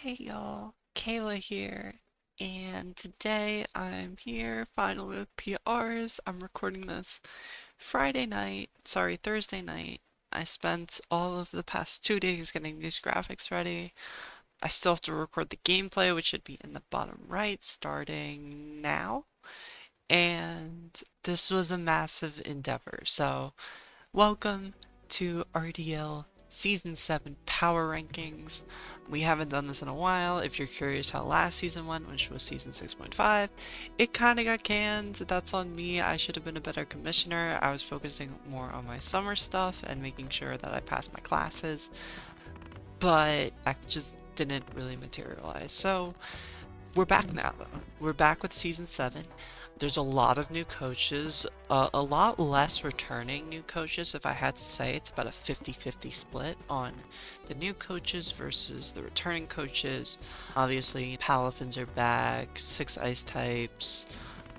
Hey y'all, Kayla here, and today I'm here finally with PRs. I'm recording this Thursday night. I spent all of the past 2 days getting these graphics ready. I still have to record the gameplay, which should be in the bottom right, starting now. And this was a massive endeavor, so welcome to RDL Season 7 Power Rankings. We haven't done this in a while. If you're curious how last season went, which was Season 6.5, it kind of got canned. That's on me. I should have been a better commissioner. I was focusing more on my summer stuff and making sure that I passed my classes, but that just didn't really materialize. So we're back now, though. We're back with Season 7. There's a lot of new coaches, a lot less returning new coaches, if I had to say. It's about a 50-50 split on the new coaches versus the returning coaches. Obviously, Palafins are back, 6 ice types,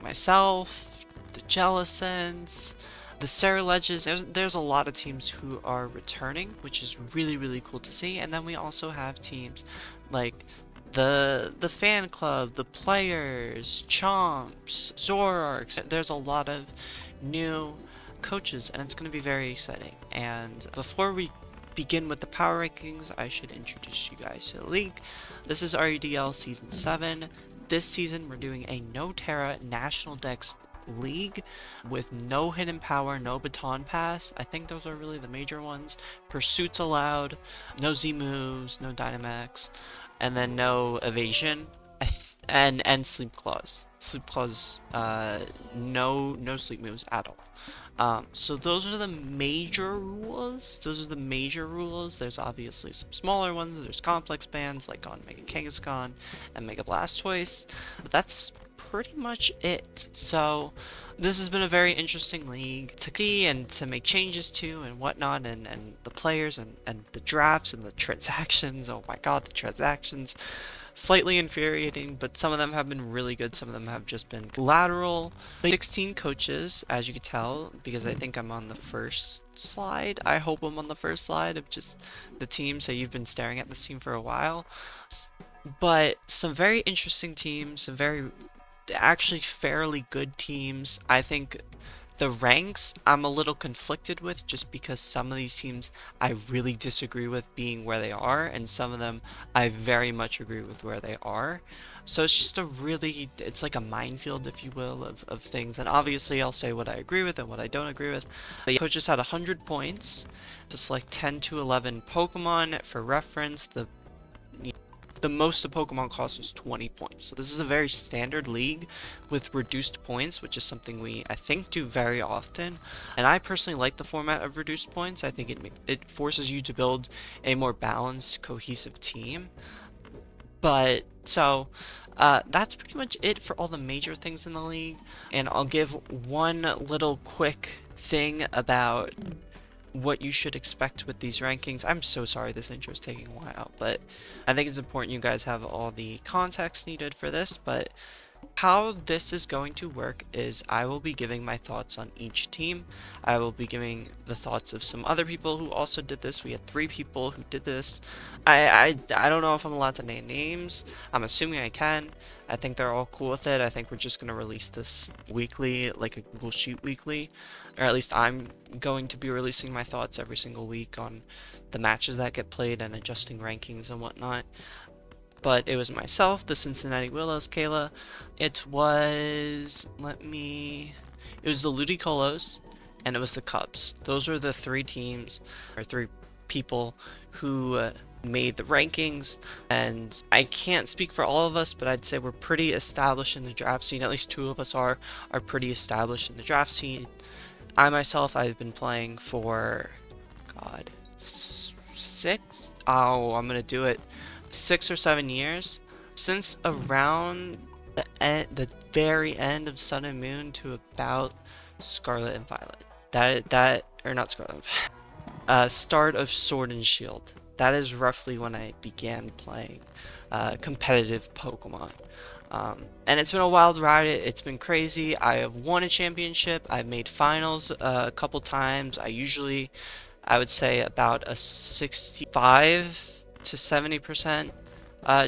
myself, the Jellicents, the Saraledges. There's a lot of teams who are returning, which is really, really cool to see. And then we also have teams like the fan club, the players, Chomps, Zorarks. There's a lot of new coaches, and it's going to be very exciting. And before we begin with the power rankings, I should introduce you guys to the league. This is REDL Season 7. This season, we're doing a No Terra National Dex League with no hidden power, no baton pass. I think those are really the major ones. Pursuits allowed, no Z moves, no Dynamax, and then no evasion, and sleep clause. Sleep clause, no sleep moves at all. So those are the major rules. There's obviously some smaller ones. There's complex bans like on Mega Kangaskhan and Mega Blastoise, but that's pretty much it. So this has been a very interesting league to see and to make changes to and whatnot, and the players and the drafts and the transactions. Oh my god, the transactions. Slightly infuriating, but some of them have been really good. Some of them have just been lateral. 16 coaches, as you can tell, because I think I'm on the first slide. I hope I'm on the first slide of just the team, so you've been staring at this team for a while. But some very interesting teams, some very actually fairly good teams. I think the ranks I'm a little conflicted with just because some of these teams I really disagree with being where they are, and some of them I very much agree with where they are. So it's just it's like a minefield, if you will, of things. And obviously I'll say what I agree with and what I don't agree with. But yeah, coaches had 100 points to select 10 to 11 Pokemon. For reference, the most a Pokemon costs is 20 points. So this is a very standard league with reduced points, which is something we, I think, do very often. And I personally like the format of reduced points. I think it forces you to build a more balanced, cohesive team. But, so, that's pretty much it for all the major things in the league. And I'll give one little quick thing about what you should expect with these rankings. I'm so sorry this intro is taking a while, but I think it's important you guys have all the context needed for this. But how this is going to work is I will be giving my thoughts on each team. I will be giving the thoughts of some other people who also did this. We had 3 people who did this. I don't know if I'm allowed to name names. I'm assuming I can. I think they're all cool with it. I think we're just going to release this weekly, like a Google Sheet weekly. Or at least I'm going to be releasing my thoughts every single week on the matches that get played and adjusting rankings and whatnot. But it was myself, the Cincinnati Willows, Kayla. It was, it was the Ludicolo, and it was the Cubs. Those are the 3 teams, or 3 people who made the rankings. And I can't speak for all of us, but I'd say we're pretty established in the draft scene. At least 2 of us are pretty established in the draft scene. I myself, I've been playing for, God, 6? Oh, I'm gonna do it. 6 or 7 years, since around the very end of Sun and Moon to about Scarlet and Violet. Or not Scarlet, start of Sword and Shield. That is roughly when I began playing competitive Pokemon. And it's been a wild ride. It's been crazy. I have won a championship. I've made finals a couple times. I would say about a 65 to 70%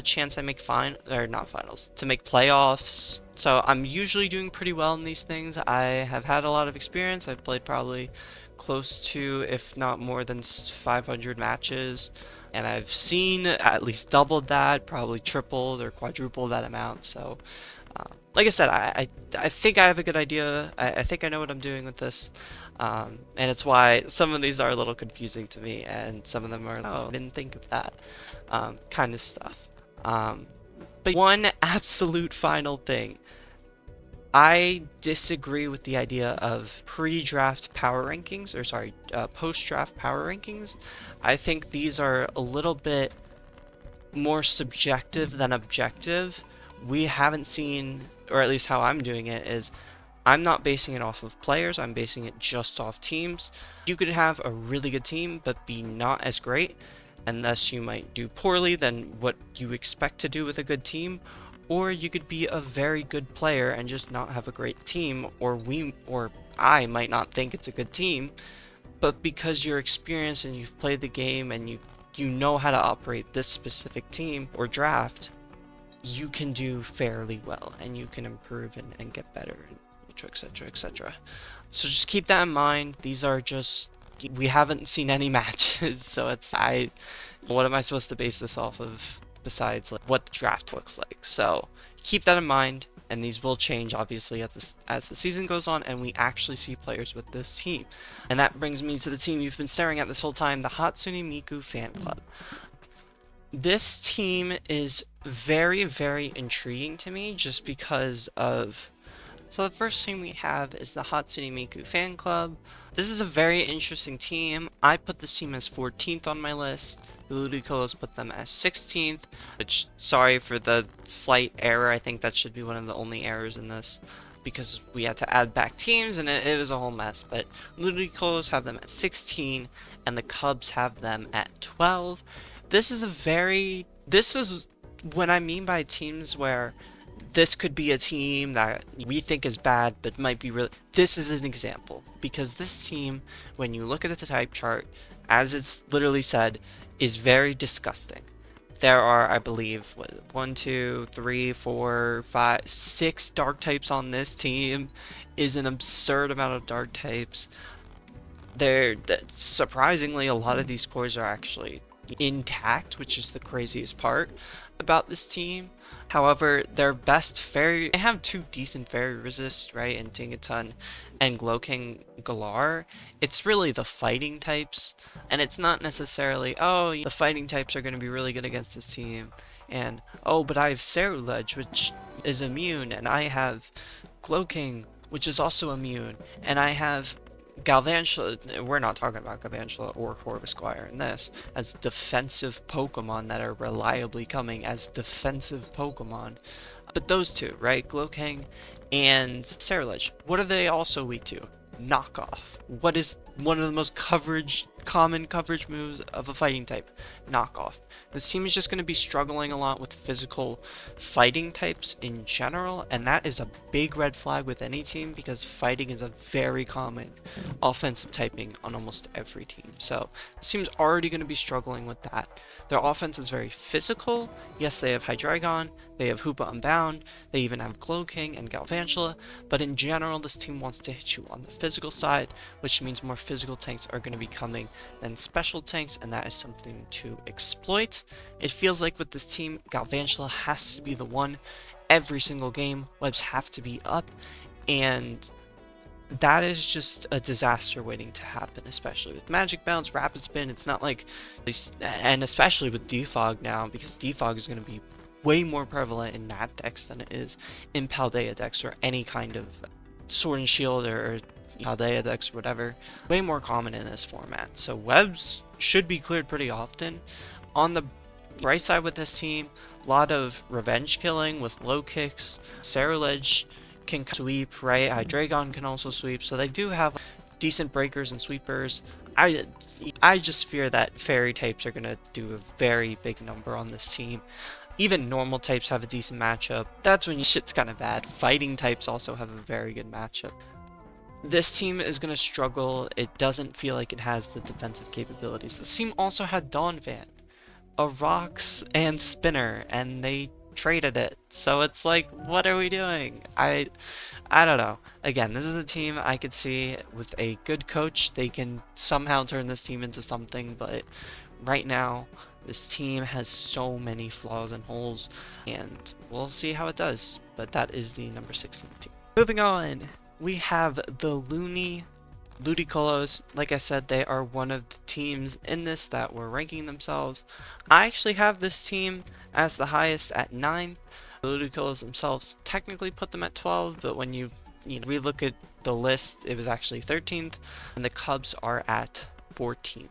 chance I make not finals, to make playoffs. So I'm usually doing pretty well in these things. I have had a lot of experience. I've played probably close to, if not more than 500 matches, and I've seen at least doubled that, probably tripled or quadrupled that amount. So like I said, I think I have a good idea. I think I know what I'm doing with this. And it's why some of these are a little confusing to me, and some of them are, oh, I didn't think of that, kind of stuff. But one absolute final thing. I disagree with the idea of pre-draft power rankings, or sorry, post-draft power rankings. I think these are a little bit more subjective than objective. We haven't seen, or at least how I'm doing it is, I'm not basing it off of players, I'm basing it just off teams. You could have a really good team but be not as great, and thus you might do poorly than what you expect to do with a good team, or you could be a very good player and just not have a great team, or I might not think it's a good team, but because you're experienced and you've played the game and you know how to operate this specific team or draft, you can do fairly well and you can improve and get better, etc, etc. So just keep that in mind. These are just, we haven't seen any matches, so what am I supposed to base this off of besides like what the draft looks like? So keep that in mind, and these will change obviously as the season goes on and we actually see players with this team. And that brings me to the team you've been staring at this whole time, the Hatsune Miku fan club. This team is very, very intriguing to me just because of... So the first team we have is the Hatsune Miku fan club. This is a very interesting team. I put this team as 14th on my list. The Ludicolo's put them as 16th, which, sorry for the slight error, I think that should be one of the only errors in this, because we had to add back teams and it was a whole mess. But Ludicolo's have them at 16 and the Cubs have them at 12. This is what I mean by teams where this could be a team that we think is bad but might be really... This is an example, because this team, when you look at the type chart, as it's literally said, is very disgusting. There are, I believe, 1, 2, 3, 4, 5, 6 dark types on this team. Is an absurd amount of dark types. Surprisingly, a lot of these cores are actually intact, which is the craziest part about this team. However, their best fairy, they have 2 decent fairy resists, right, in Tingaton and Glowking Galar. It's really the fighting types, and it's not necessarily, oh, the fighting types are going to be really good against this team, and, oh, but I have Cerulege, which is immune, and I have Glowking, which is also immune, and I have Galvantula. We're not talking about Galvantula or Corvisquire in this as defensive Pokemon that are reliably coming as defensive Pokemon. But those two, right? Glowking and Cerulege. What are they also weak to? Knockoff. What is one of the most common coverage moves of a fighting type? Knockoff. This team is just going to be struggling a lot with physical fighting types in general, and that is a big red flag with any team because fighting is a very common offensive typing on almost every team. So this team's already going to be struggling with that. Their offense is very physical. Yes, they have Hydreigon, they have Hoopa Unbound, they even have Glowking and Galvantula, but in general this team wants to hit you on the physical side, which means more physical tanks are going to be coming than special tanks, and that is something to exploit. It feels like with this team, Galvantula has to be the one every single game. Webs have to be up, and that is just a disaster waiting to happen, especially with Magic Bounce, Rapid Spin. It's not like, and especially with Defog now, because Defog is going to be way more prevalent in Nat decks than it is in Paldea decks or any kind of Sword and Shield or Paldea decks or whatever. Way more common in this format. So webs should be cleared pretty often. On the right side with this team, a lot of revenge killing with low kicks. Cerulege can sweep, right? Hydreigon can also sweep, so they do have decent breakers and sweepers. I just fear that fairy types are going to do a very big number on this team. Even normal types have a decent matchup. That's when shit's kind of bad. Fighting types also have a very good matchup. This team is going to struggle. It doesn't feel like it has the defensive capabilities. This team also had Dawnvan, a rocks and spinner, and they traded it. So it's like, what are we doing? I don't know. Again, this is a team I could see with a good coach, they can somehow turn this team into something, but right now, this team has so many flaws and holes, and we'll see how it does. But that is the number 16 team. Moving on, we have the Ludicolo. Like I said, they are one of the teams in this that were ranking themselves. I actually have this team as the highest at 9. The Ludicolos themselves technically put them at 12, but when you relook at the list, it was actually 13th, and the Cubs are at 14th.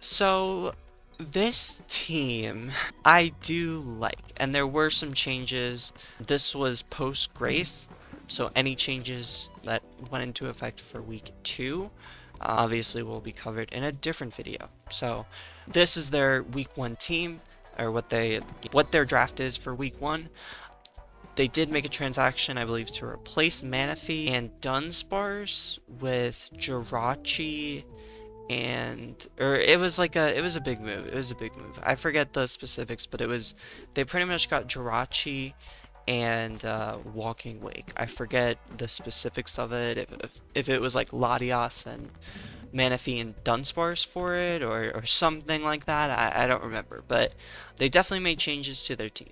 So this team I do like, and there were some changes. This was post Grace, so any changes that went into effect for week 2 obviously will be covered in a different video. So this is their week 1 team, or what their draft is for week 1. They did make a transaction, I believe, to replace Manaphy and Dunsparce with Jirachi, or it was a big move. It was a big move. I forget the specifics, but they pretty much got Jirachi and Walking Wake. I forget the specifics of it, if it was like Latias and Manaphy and Dunsparce for it, or something like that. I don't remember, but they definitely made changes to their team.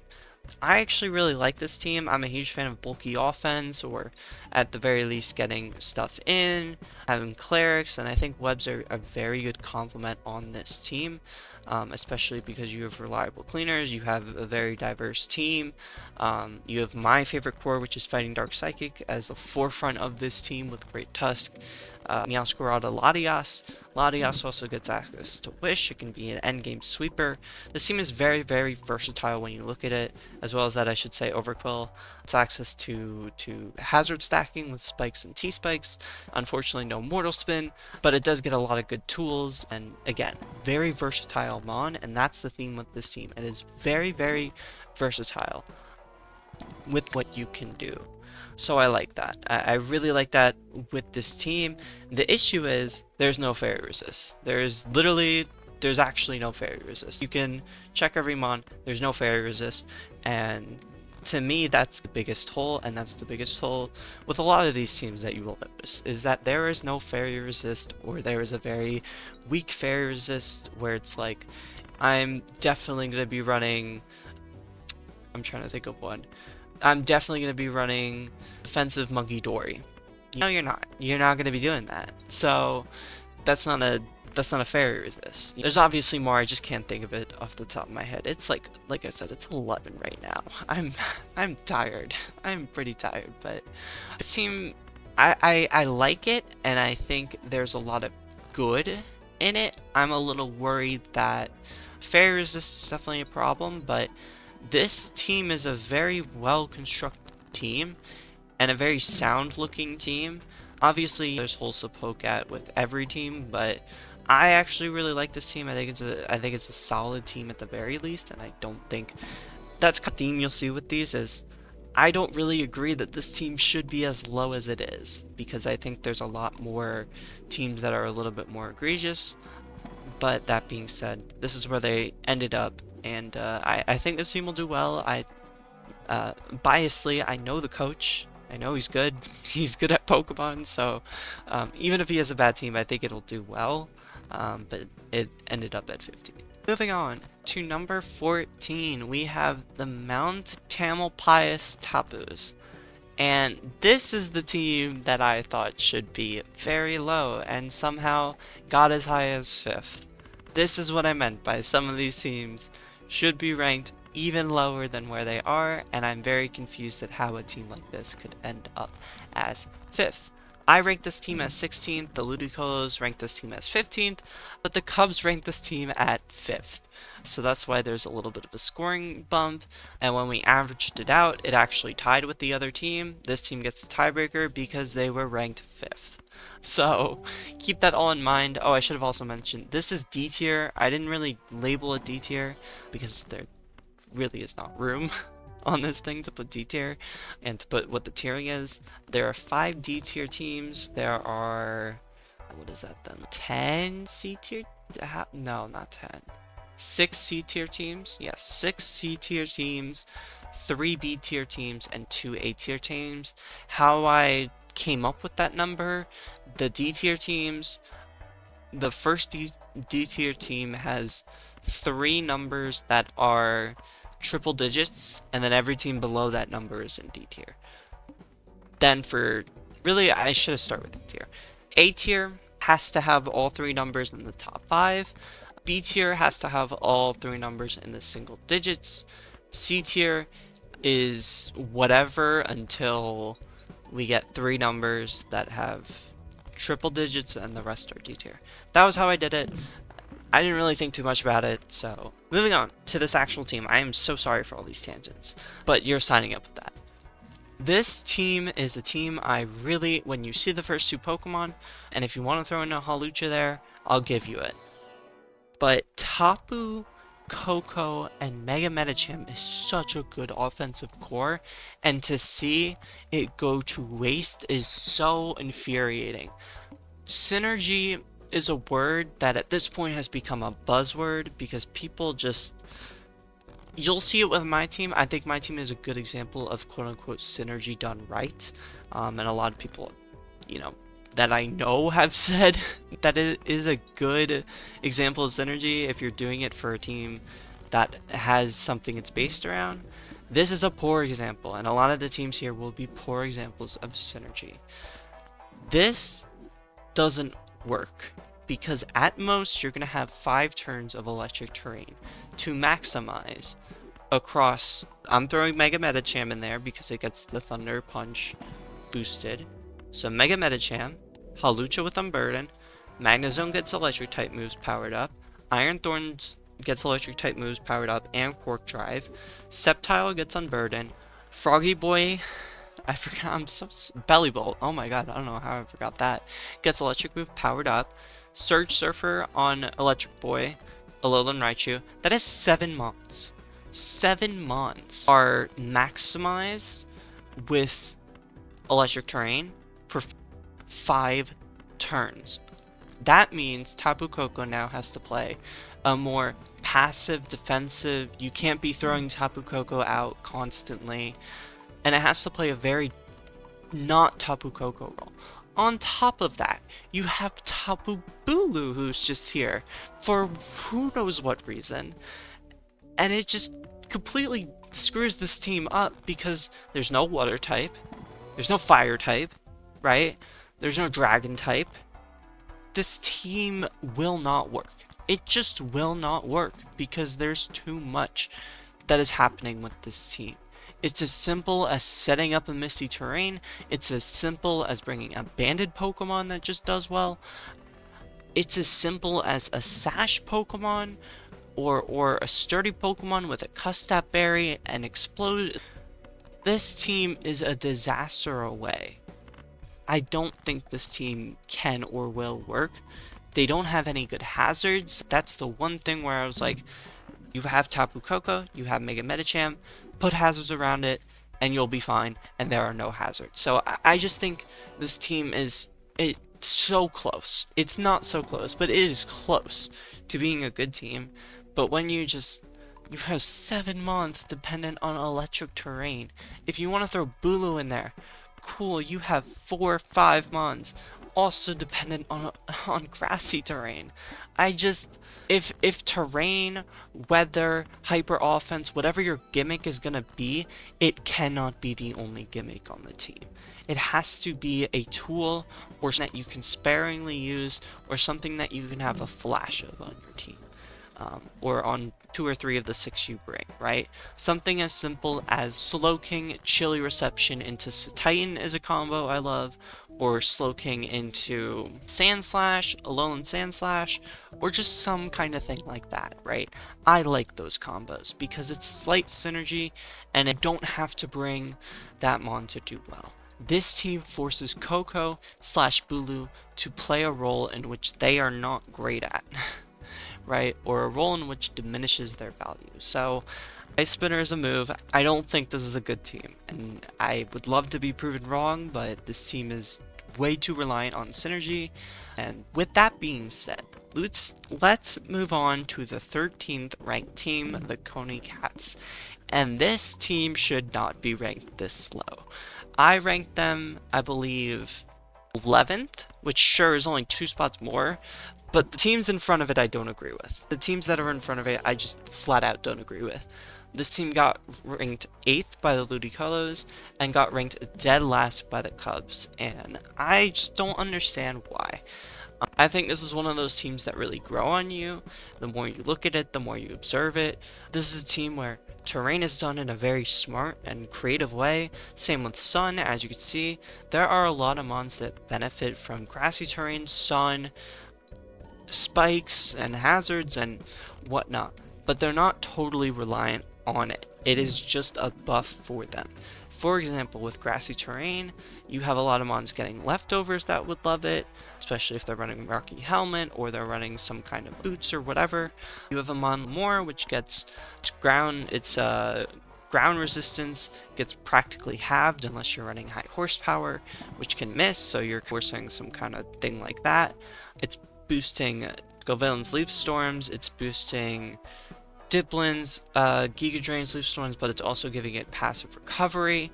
I actually really like this team. I'm a huge fan of bulky offense, or at the very least getting stuff in, having clerics, and I think webs are a very good complement on this team, especially because you have reliable cleaners, you have a very diverse team, you have my favorite core, which is Fighting Dark Psychic, as the forefront of this team with Great Tusk, Meowscarada Latias. Latias also gets access to Wish. It can be an endgame sweeper. This team is very, very versatile when you look at it, as well as that I should say Overquill. It's access to hazard stacking with spikes and T-spikes. Unfortunately, no Mortal Spin, but it does get a lot of good tools, and again, very versatile Mon, and that's the theme with this team. It is very, very versatile with what you can do. So I like that. I really like that with this team. The issue is there's no fairy resist. There's actually no fairy resist. You can check every mon, there's no fairy resist, and to me that's the biggest hole, and that's the biggest hole with a lot of these teams that you will notice, is that there is no fairy resist, or there is a very weak fairy resist where it's like, I'm definitely going to be running, I'm trying to think of one. I'm definitely going to be running Defensive Monkey Dory. No, you're not. You're not going to be doing that. So that's not a fairy resist. There's obviously more. I just can't think of it off the top of my head. It's like I said, it's 11 right now. I'm tired. I'm pretty tired, but this team, I like it, and I think there's a lot of good in it. I'm a little worried that fairy resist is definitely a problem, but this team is a very well constructed team and a very sound looking team. Obviously there's holes to poke at with every team, but I actually really like this team. I think it's a solid team at the very least, and I don't think that's the theme you'll see with these is I don't really agree that this team should be as low as it is, because I think there's a lot more teams that are a little bit more egregious. But that being said, this is where they ended up, and I think this team will do well. Biasly, I know the coach. I know he's good. He's good at Pokemon, so even if he has a bad team, I think it'll do well. But it ended up at 15. Moving on to number 14, we have the Mount Tamalpais Tapus. And this is the team that I thought should be very low, and somehow got as high as 5th. This is what I meant by some of these teams should be ranked even lower than where they are, and I'm very confused at how a team like this could end up as 5th. I ranked this team as 16th, the Ludicolos ranked this team as 15th, but the Cubs ranked this team at 5th. So that's why there's a little bit of a scoring bump, and when we averaged it out, it actually tied with the other team. This team gets the tiebreaker because they were ranked 5th. So keep that all in mind. Oh, I should have also mentioned, this is D tier. I didn't really label it D tier because there really is not room on this thing to put D tier and to put what the tiering is. There are 5 D tier teams. There are, what is that then? 10 C tier? No, not 10. 6 C tier teams. Yes, 6 C tier teams, 3 B tier teams, and 2 A tier teams. How I came up with that number, the D tier teams, the first D tier team has 3 numbers that are triple digits, and then every team below that number is in D tier. Then really, I should have started with A tier. A tier has to have all 3 numbers in the top 5. B tier has to have all 3 numbers in the single digits. C tier is whatever until we get 3 numbers that have triple digits and the rest are D tier. That was how I did it. I didn't really think too much about it, so moving on to this actual team. I am so sorry for all these tangents, but you're signing up with that. This team is a team I really, when you see the first 2 Pokemon, and if you want to throw in a Hawlucha there, I'll give you it. But Tapu, Koko, and Mega Medicham is such a good offensive core, and to see it go to waste is so infuriating. Synergy is a word that at this point has become a buzzword because people just... You'll see it with my team. I think my team is a good example of quote-unquote synergy done right. And a lot of people, you know, that I know have said that it is a good example of synergy if you're doing it for a team that has something it's based around. This is a poor example, and a lot of the teams here will be poor examples of synergy. This doesn't work because at most you're going to have 5 turns of electric terrain to maximize across... I'm throwing Mega Medicham in there because it gets the Thunder Punch boosted. So Mega Medicham, Hawlucha with Unburden, Magnezone gets electric type moves powered up, Iron Thorns gets electric type moves powered up and Quark Drive, Sceptile gets Unburden, Froggy Boy, I forgot, Belly Bolt, oh my god, I don't know how I forgot that, gets electric move powered up, Surge Surfer on Electric Boy, Alolan Raichu. That is 7 months. 7 months are maximized with electric terrain for 5 turns. That means Tapu Koko now has to play a more passive, defensive... You can't be throwing Tapu Koko out constantly. And it has to play a very not Tapu Koko role. On top of that, you have Tapu Bulu, who's just here for who knows what reason. And it just completely screws this team up because there's no water type, there's no fire type, right? There's no dragon type. This team will not work. It just will not work because there's too much that is happening with this team. It's as simple as setting up a misty terrain. It's as simple as bringing a banded Pokemon that just does well. It's as simple as a Sash Pokemon or a sturdy Pokemon with a Custap Berry and explode. This team is a disaster away. I don't think this team can or will work. They don't have any good hazards. That's the one thing where I was like, you have Tapu Koko, you have Mega Medicham, put hazards around it, and you'll be fine, and there are no hazards. So I just think this team is so close. It's not so close, but it is close to being a good team. But when you have 7 months dependent on electric terrain. If you want to throw Bulu in there, cool, you have 4 or 5 months also dependent on grassy terrain. If terrain, weather, hyper offense, whatever your gimmick is gonna be, it cannot be the only gimmick on the team. It has to be a tool or something that you can sparingly use or something that you can have a flash of on your team. Or on 2 or 3 of the 6 you bring, right? Something as simple as Slowking, Chilly Reception into Titan is a combo I love, or Slowking into Sandslash, Alolan Sandslash, or just some kind of thing like that, right? I like those combos because it's slight synergy and I don't have to bring that mon to do well. This team forces Koko / Bulu to play a role in which they are not great at. Right? Or a role in which diminishes their value. So, Ice Spinner is a move. I don't think this is a good team, and I would love to be proven wrong, but this team is way too reliant on synergy. And with that being said, let's move on to the 13th ranked team, the Coney Cats. And this team should not be ranked this low. I ranked them, I believe, 11th, which sure is only 2 spots more, but the teams in front of it I don't agree with. The teams that are in front of it I just flat out don't agree with. This team got ranked 8th by the Ludicolo's and got ranked dead last by the Cubs, and I just don't understand why. I think this is one of those teams that really grow on you. The more you look at it, the more you observe it. This is a team where terrain is done in a very smart and creative way. Same with sun, as you can see. There are a lot of mons that benefit from grassy terrain, sun, spikes, and hazards, and whatnot. But they're not totally reliant on it. It is just a buff for them. For example, with grassy terrain, you have a lot of mons getting leftovers that would love it, especially if they're running Rocky Helmet or they're running some kind of boots or whatever. You have a mon more which gets ground, ground resistance gets practically halved unless you're running high horsepower, which can miss, so you're forcing some kind of thing like that. It's boosting Scovillain's Leaf Storms, it's boosting Diplin's Giga Drain's Leaf Storms, but it's also giving it passive recovery.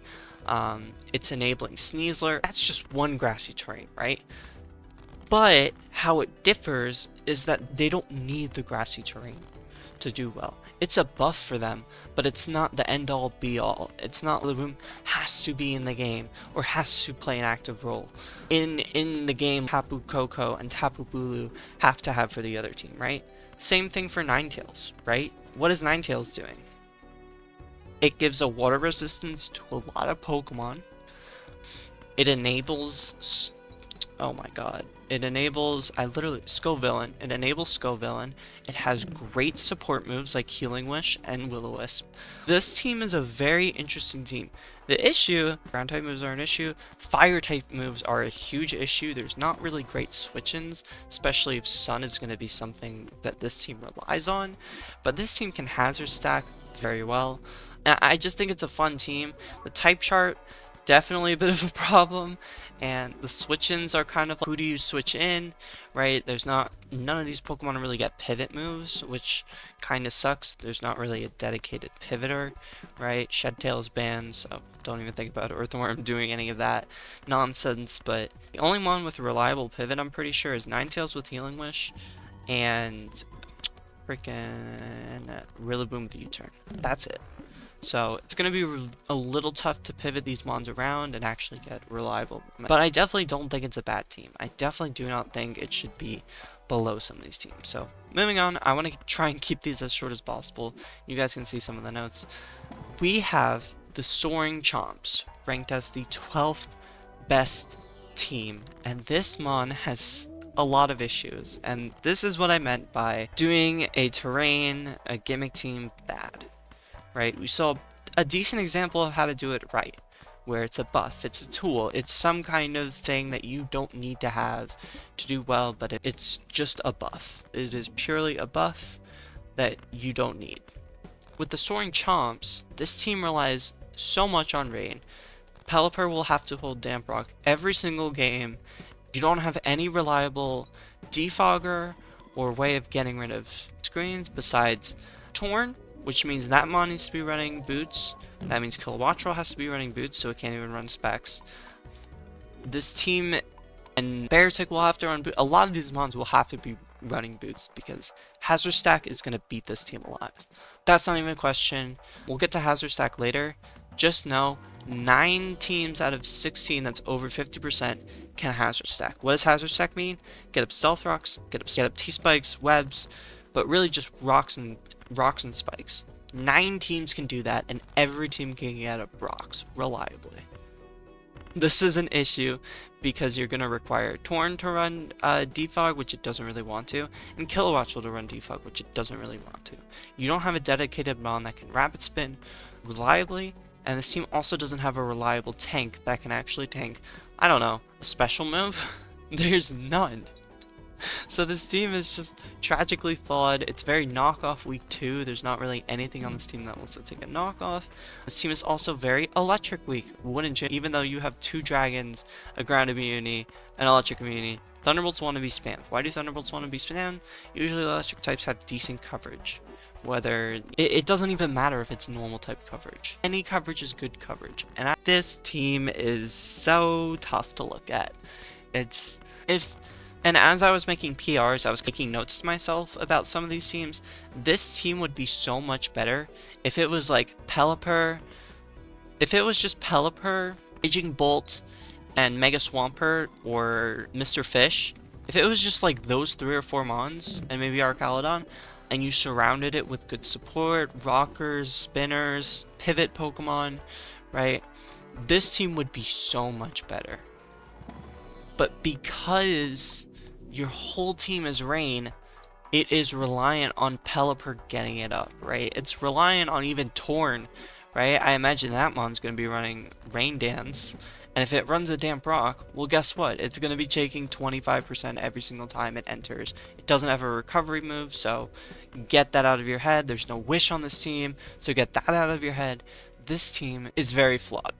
It's enabling Sneasler. That's just one grassy terrain, right? But how it differs is that they don't need the grassy terrain to do well. It's a buff for them, but it's not the end-all be-all. It's not Laboom has to be in the game or has to play an active role. In the game, Tapu Koko and Tapu Bulu have to have for the other team, right? Same thing for Ninetales, right? What is Ninetales doing? It gives a water resistance to a lot of Pokemon. It enables... Oh my god. It enables... Scovillain. It enables Scovillain. It has great support moves like Healing Wish and Will-O-Wisp. This team is a very interesting team. The issue... Ground type moves are an issue. Fire type moves are a huge issue. There's not really great switch-ins, especially if Sun is going to be something that this team relies on. But this team can hazard stack very well. I just think it's a fun team. The type chart, definitely a bit of a problem, and the switch-ins are kind of like, who do you switch in, right? None of these Pokemon really get pivot moves, which kind of sucks. There's not really a dedicated pivoter, right? Shed-Tail's banned, so don't even think about Earthworm doing any of that nonsense, but the only one with a reliable pivot, I'm pretty sure, is Ninetales with Healing Wish, and freaking Rillaboom with U-Turn. That's it. So it's going to be a little tough to pivot these mons around and actually get reliable. But I definitely don't think it's a bad team. I definitely do not think it should be below some of these teams. So moving on, I want to try and keep these as short as possible. You guys can see some of the notes. We have the Soaring Chomps ranked as the 12th best team. And this mon has a lot of issues. And this is what I meant by doing a terrain, a gimmick team bad. Right, we saw a decent example of how to do it right, where it's a buff, it's a tool, it's some kind of thing that you don't need to have to do well, but it's just a buff. It is purely a buff that you don't need. With the Soaring Chomps, this team relies so much on rain. Pelipper will have to hold Damp Rock every single game. You don't have any reliable defogger or way of getting rid of screens besides Torn, which means that mon needs to be running boots. That means Kilowattrel has to be running boots, so it can't even run specs. This team and Beartick will have to run boots. A lot of these mons will have to be running boots because Hazard Stack is going to beat this team alive. That's not even a question. We'll get to Hazard Stack later. Just know 9 teams out of 16 that's over 50% can Hazard Stack. What does Hazard Stack mean? Get up Stealth Rocks, get up T-Spikes, Webs, but really just rocks and spikes. 9 teams can do that, and every team can get up rocks reliably. This is an issue because you're going to require Torn to run Defog, which it doesn't really want to, and Kilowattrel to run Defog, which it doesn't really want to. You don't have a dedicated mon that can Rapid Spin reliably, and this team also doesn't have a reliable tank that can actually tank, I don't know, a special move? There's none. So this team is just tragically flawed. It's very knockoff week 2. There's not really anything on this team that wants to take a knockoff. This team is also very electric week, wouldn't you? Even though you have 2 dragons, a ground immunity, an electric immunity, Thunderbolts want to be spammed. Why do Thunderbolts want to be spammed? Usually electric types have decent coverage. Whether it doesn't even matter if it's normal type coverage. Any coverage is good coverage. And this team is so tough to look at. And as I was making PRs, I was making notes to myself about some of these teams. This team would be so much better if it was like Pelipper. If it was just Pelipper, Raging Bolt, and Mega Swampert, or Mr. Fish. If it was just like those 3 or 4 mons, and maybe Archaludon, and you surrounded it with good support, rockers, spinners, pivot Pokemon, right? This team would be so much better. But because your whole team is Rain, it is reliant on Pelipper getting it up, right? It's reliant on even Torn, right? I imagine that mon's going to be running Rain Dance. And if it runs a Damp Rock, well, guess what? It's going to be taking 25% every single time it enters. It doesn't have a recovery move, so get that out of your head. There's no Wish on this team, so get that out of your head. This team is very flawed.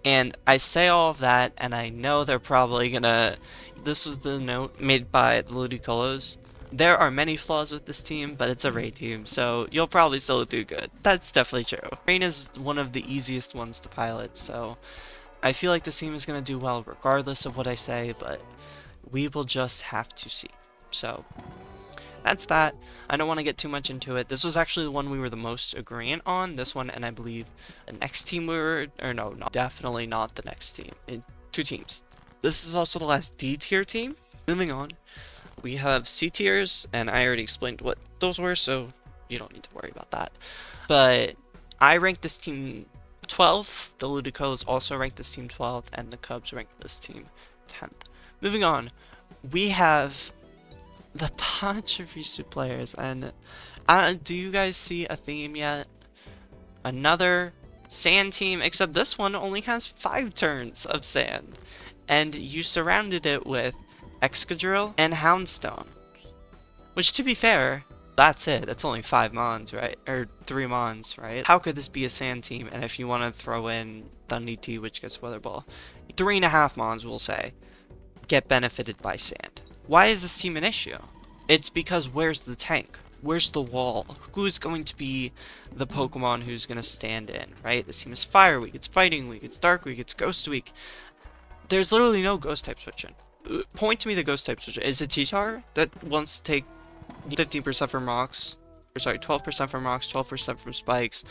And I say all of that, and I know they're probably going to... This was the note made by the Ludicolo's. There are many flaws with this team, but it's a raid team, so you'll probably still do good. That's definitely true. Rain is one of the easiest ones to pilot, so... I feel like this team is going to do well regardless of what I say, but we will just have to see. So, that's that. I don't want to get too much into it. This was actually the one we were the most agreeant on, this one, and I believe the next team we were, or no, definitely not the next team. 2 teams. This is also the last D tier team. Moving on, we have C tiers, and I already explained what those were, so you don't need to worry about that. But I ranked this team 12th, the Ludicolo's also ranked this team 12th, and the Cubs ranked this team 10th. Moving on, we have the Pachirisu players, and do you guys see a theme yet? Another sand team, except this one only has 5 turns of sand, and you surrounded it with Excadrill and Houndstone, which, to be fair, that's it. That's only 5 mons, right? Or 3 mons, right? How could this be a sand team? And if you want to throw in Thundy T, which gets Weather Ball, 3.5 mons, we'll say, get benefited by sand. Why is this team an issue? It's because where's the tank? Where's the wall? Who's going to be the Pokemon who's going to stand in, right? This team is Fire Week, it's Fighting Week, it's Dark Week, it's Ghost Week. There's literally no Ghost type switching. Point to me the Ghost type switching. Is it T-Tar that wants to take 15% from rocks, or sorry, 12% from rocks, 12% from spikes?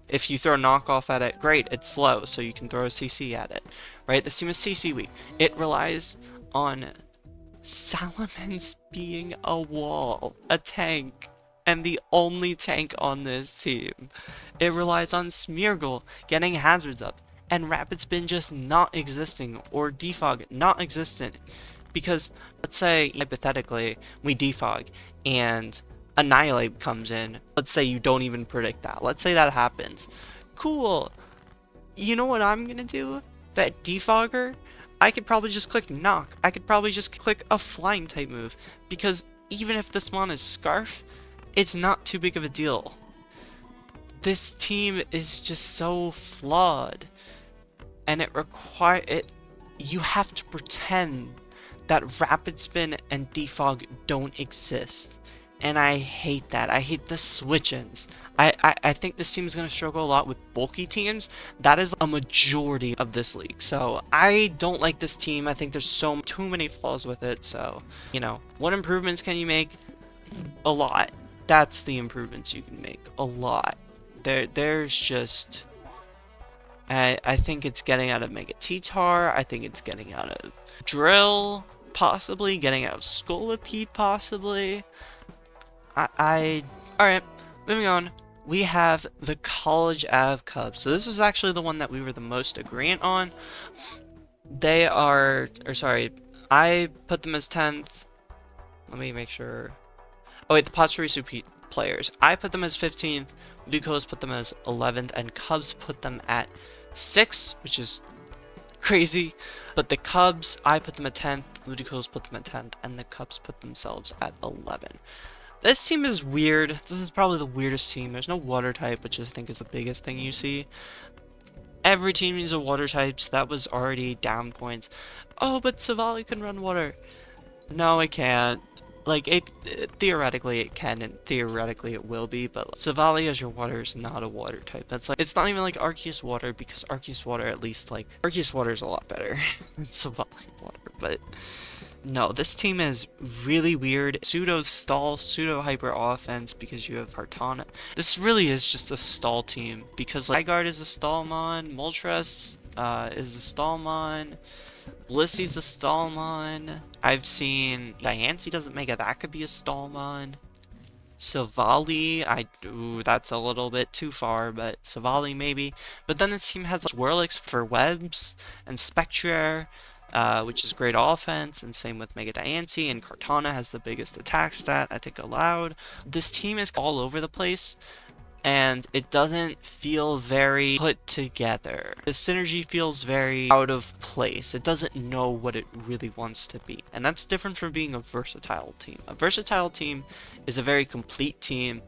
If you throw a knockoff at it, great, it's slow, so you can throw a CC at it, right? This team is CC weak. It relies on Salamence being a wall, a tank, and the only tank on this team. It relies on Smeargle getting hazards up, and Rapid Spin just not existing, or Defog not existent. Because, let's say, hypothetically, we defog, and Annihilate comes in. Let's say you don't even predict that. Let's say that happens. Cool. You know what I'm gonna do? That defogger, I could probably just click Knock. I could probably just click a Flying type move. Because even if this mon is Scarf, it's not too big of a deal. This team is just so flawed. And you have to pretend that Rapid Spin and Defog don't exist. And I hate that. I hate the switch-ins. I think this team is going to struggle a lot with bulky teams. That is a majority of this league. So I don't like this team. I think there's too many flaws with it. So, you know, what improvements can you make? A lot. That's the improvements you can make. A lot. There's just... I think it's getting out of Mega T-Tar. I think it's getting out of Drill, possibly. Getting out of Scolipede, possibly. Alright, moving on. We have the College Ave Cubs. So this is actually the one that we were the most agreeant on. They are, or sorry, I put them as 10th. Let me make sure. Oh wait, the Pachirisu players. I put them as 15th. Lucos put them as 11th, and Cubs put them at 6th, which is crazy. But the Cubs, I put them at 10th, Ludicrous put them at 10th, and the Cubs put themselves at 11. This team is weird. This is probably the weirdest team. There's no water type, which I think is the biggest thing you see. Every team needs a water type, so that was already down points. Oh, but Savali can run water. No, it can't. Like, theoretically it can, and theoretically it will be, but Savali as your water is not a water type. That's like, it's not even like Arceus water, because Arceus water at least, like, Arceus water is a lot better than Savali water, but no, this team is really weird. Pseudo stall, pseudo hyper offense because you have Hartana. This really is just a stall team because like, Zygarde is a stallmon, Moltres is a stallmon, Blissey's a stallmon. I've seen Diancie doesn't make it. That could be a stallmon. Savali, that's a little bit too far, but Savali maybe. But then this team has Swirlix for webs and Spectre, which is great offense, and same with Mega Diancie, and Kartana has the biggest attack stat, I think allowed. This team is all over the place, and it doesn't feel very put together. The synergy feels very out of place. It doesn't know what it really wants to be. And that's different from being a versatile team. A versatile team is a very complete team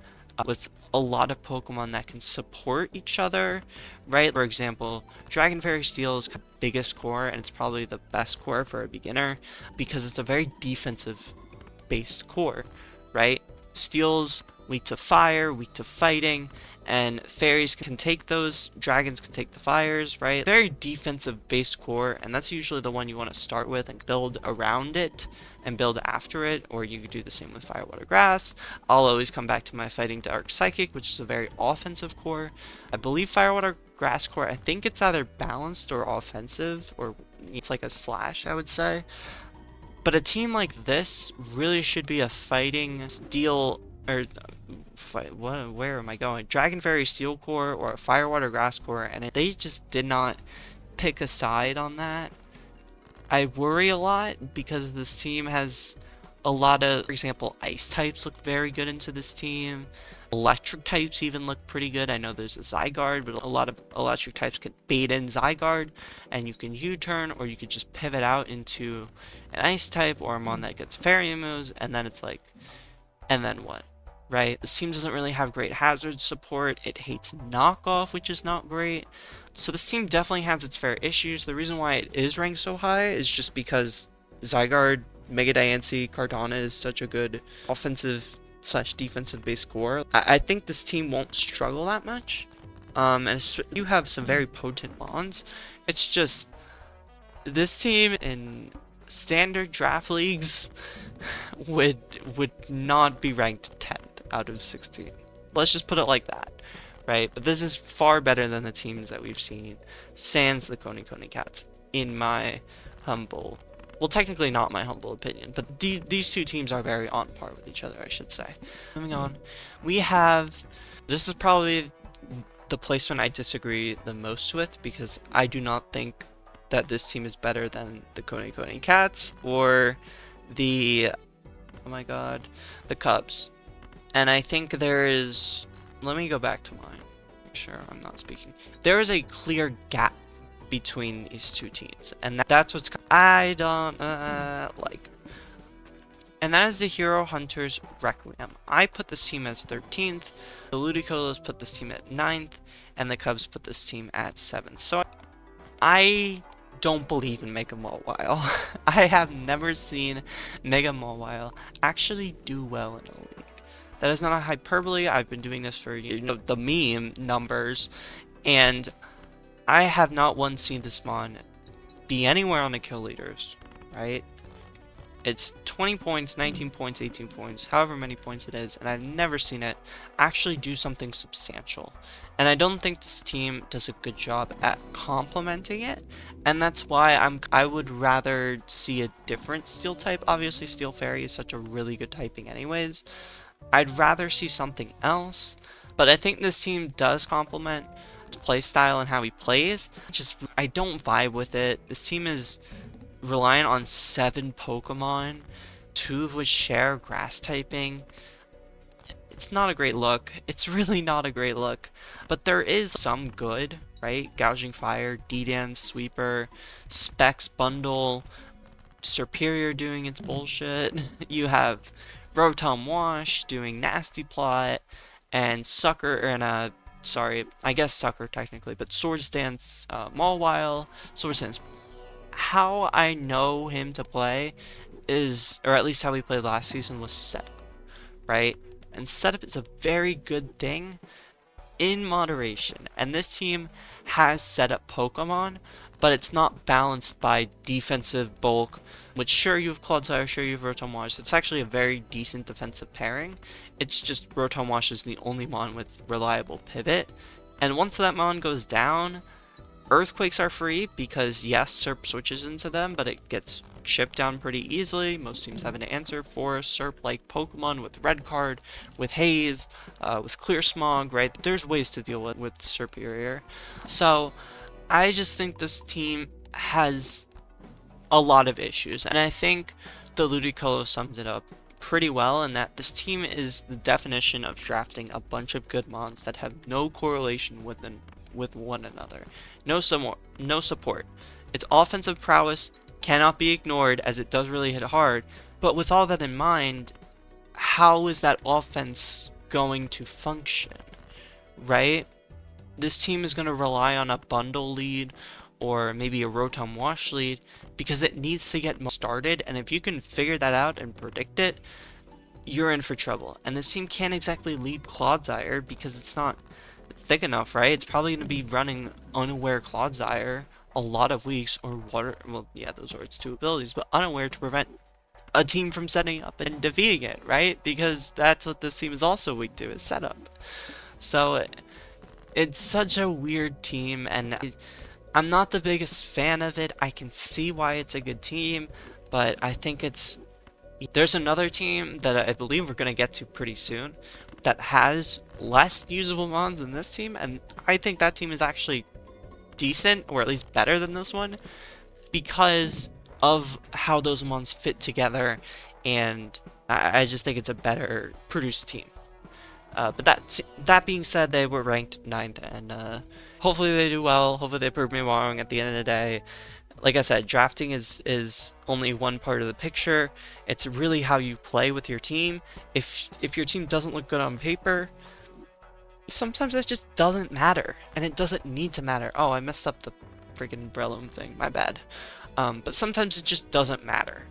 with a lot of Pokemon that can support each other, right? For example, Dragon Fairy Steel is the biggest core, and it's probably the best core for a beginner because it's a very defensive based core, right? Steel's weak to fire, weak to fighting, and fairies can take those, dragons can take the fires, right? Very defensive based core, and that's usually the one you want to start with and build around it and build after it, or you could do the same with fire, water, grass. I'll always come back to my fighting dark psychic, which is a very offensive core. I believe fire, water, grass core, I think it's either balanced or offensive, or it's like a slash, I would say. But a team like this really should be a fighting steel, or where am I going? Dragon Fairy Steel Core or a Fire Water Grass Core, and they just did not pick a side on that. I worry a lot because this team has a lot of, for example, ice types look very good into this team. Electric types even look pretty good. I know there's a Zygarde, but a lot of electric types can bait in Zygarde, and you can U-turn, or you could just pivot out into an ice type or a mon that gets fairy moves, and then it's like, and then what? Right? This team doesn't really have great hazard support. It hates knockoff, which is not great. So this team definitely has its fair issues. The reason why it is ranked so high is just because Zygarde, Mega Diancie, Cardona is such a good offensive / defensive based core. I think this team won't struggle that much. And you have some very potent mons. It's just this team in standard draft leagues would not be ranked 10th out of 16. Let's just put it like that, right? But this is far better than the teams that we've seen, sans the Coney Cats, in my humble, well, technically not my humble opinion, but these two teams are very on par with each other, I should say. Moving on, we have, this is probably the placement I disagree the most with, because I do not think that this team is better than the Coney Cats or the, oh my god, the Cubs. And I think there is, let me go back to mine, make sure I'm not speaking. There is a clear gap between these two teams, and that's what's, I don't like. And that is the Hero Hunters Requiem. I put this team as 13th, the Ludicolo put this team at 9th, and the Cubs put this team at 7th. So I don't believe in Mega Mawile. I have never seen Mega Mawile actually do well in a league. That is not a hyperbole. I've been doing this for, you know, the meme numbers, and I have not once seen this mon be anywhere on the kill leaders, right? It's 20 points, 19 points, 18 points, however many points it is, and I've never seen it actually do something substantial. And I don't think this team does a good job at complementing it, and that's why I would rather see a different steel type. Obviously, Steel Fairy is such a really good typing anyways. I'd rather see something else, but I think this team does complement his playstyle and how he plays. Just, I don't vibe with it. This team is reliant on 7 Pokemon, 2 of which share grass typing. It's not a great look. It's really not a great look. But there is some good, right? Gouging Fire, D-Dance, Sweeper, Specs Bundle, Superior doing its bullshit. You have Rotom Wash doing Nasty Plot, and Sucker, and sorry, I guess Sucker technically, but Swords Dance, Mawile, Swords Dance. How I know him to play is, or at least how he played last season, was setup, right? And setup is a very good thing in moderation. And this team has setup Pokemon, but it's not balanced by defensive bulk, which sure you have Clodsire, sure you have Rotom Wash. It's actually a very decent defensive pairing. It's just Rotom Wash is the only mon with reliable pivot. And once that mon goes down, Earthquakes are free because, yes, Serp switches into them, but it gets chipped down pretty easily. Most teams have an answer for Serp-like Pokemon with Red Card, with Haze, with Clear Smog, right? There's ways to deal with Superior. So, I just think this team has a lot of issues, and I think the Ludicolo summed it up pretty well in that this team is the definition of drafting a bunch of good mons that have no correlation with one another. No support. Its offensive prowess cannot be ignored as it does really hit hard, but with all that in mind, how is that offense going to function, right? This team is going to rely on a bundle lead or maybe a Rotom Wash lead because it needs to get started, and if you can figure that out and predict it, you're in for trouble. And this team can't exactly lead Clodsire because it's not thick enough, right? It's probably going to be running Unaware Clodsire a lot of weeks, or Water, well, yeah, those are its two abilities, but Unaware to prevent a team from setting up and defeating it, right? Because that's what this team is also weak to, is setup. So it's such a weird team, and I'm not the biggest fan of it. I can see why it's a good team, but I think there's another team that I believe we're going to get to pretty soon that has less usable mons than this team, and I think that team is actually decent, or at least better than this one, because of how those mons fit together, and I just think it's a better produced team. But that being said, they were ranked 9th, and hopefully they do well. Hopefully they prove me wrong at the end of the day. Like I said, drafting is only one part of the picture. It's really how you play with your team. If your team doesn't look good on paper, sometimes that just doesn't matter, and it doesn't need to matter. Oh, I messed up the freaking Breloom thing. My bad. But sometimes it just doesn't matter,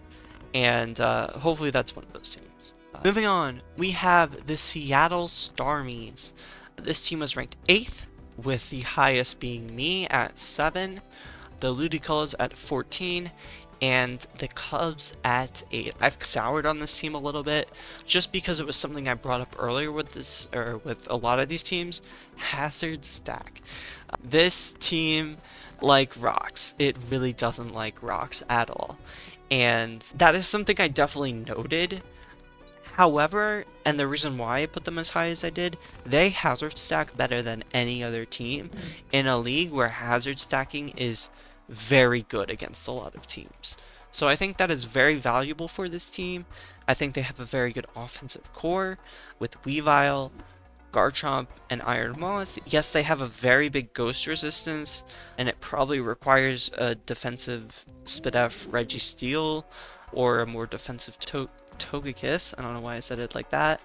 and hopefully that's one of those teams. Moving on, we have the Seattle Starmies. This team was ranked 8th, with the highest being me at 7. The Ludicolo's at 14, and the Cubs at 8. I've soured on this team a little bit, just because it was something I brought up earlier with this, or with a lot of these teams. Hazard stack. This team, like rocks, it really doesn't like rocks at all, and that is something I definitely noted. However, and the reason why I put them as high as I did, they hazard stack better than any other team in a league where hazard stacking is very good against a lot of teams. So I think that is very valuable for this team. I think they have a very good offensive core with Weavile, Garchomp, and Iron Moth. Yes, they have a very big ghost resistance, and it probably requires a defensive Spadef Registeel or a more defensive Togekiss. I don't know why I said it like that.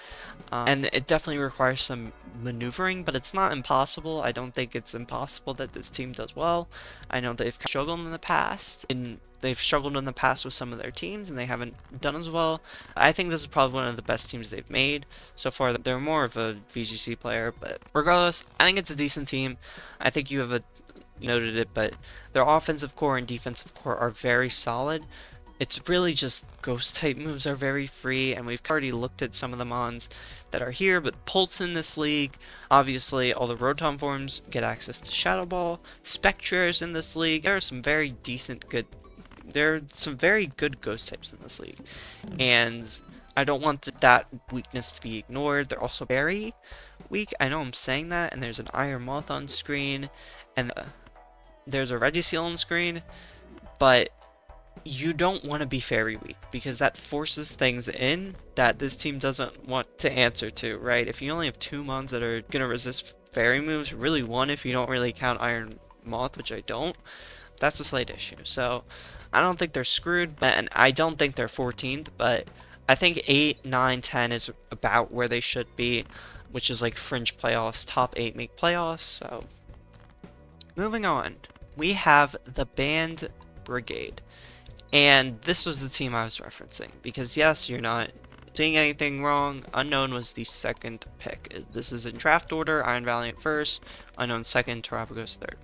And it definitely requires some maneuvering, but it's not impossible. I don't think it's impossible that this team does well. I know they've struggled in the past, with some of their teams, and they haven't done as well. I think this is probably one of the best teams they've made so far. They're more of a VGC player, but regardless, I think it's a decent team. I think you have noted it, but their offensive core and defensive core are very solid. It's really just ghost type moves are very free, and we've already looked at some of the mons that are here, but Pulse in this league, obviously all the Rotom forms get access to Shadow Ball. Spectra's in this league. There are some very good ghost types in this league, and I don't want that weakness to be ignored. They're also very weak. I know I'm saying that, and there's an Iron Moth on screen, and there's a Registeel on screen, but you don't want to be fairy weak because that forces things in that this team doesn't want to answer to, right? If you only have 2 mons that are going to resist fairy moves, really one if you don't really count Iron Moth, which I don't, that's a slight issue. So I don't think they're screwed, and I don't think they're 14th, but I think 8, 9, 10 is about where they should be, which is like fringe playoffs. Top 8 make playoffs, so moving on. We have the Band Brigade. And this was the team I was referencing, because yes, you're not seeing anything wrong. Unknown was the second pick. This is in draft order. Iron Valiant first, Unknown second, Terapagos third.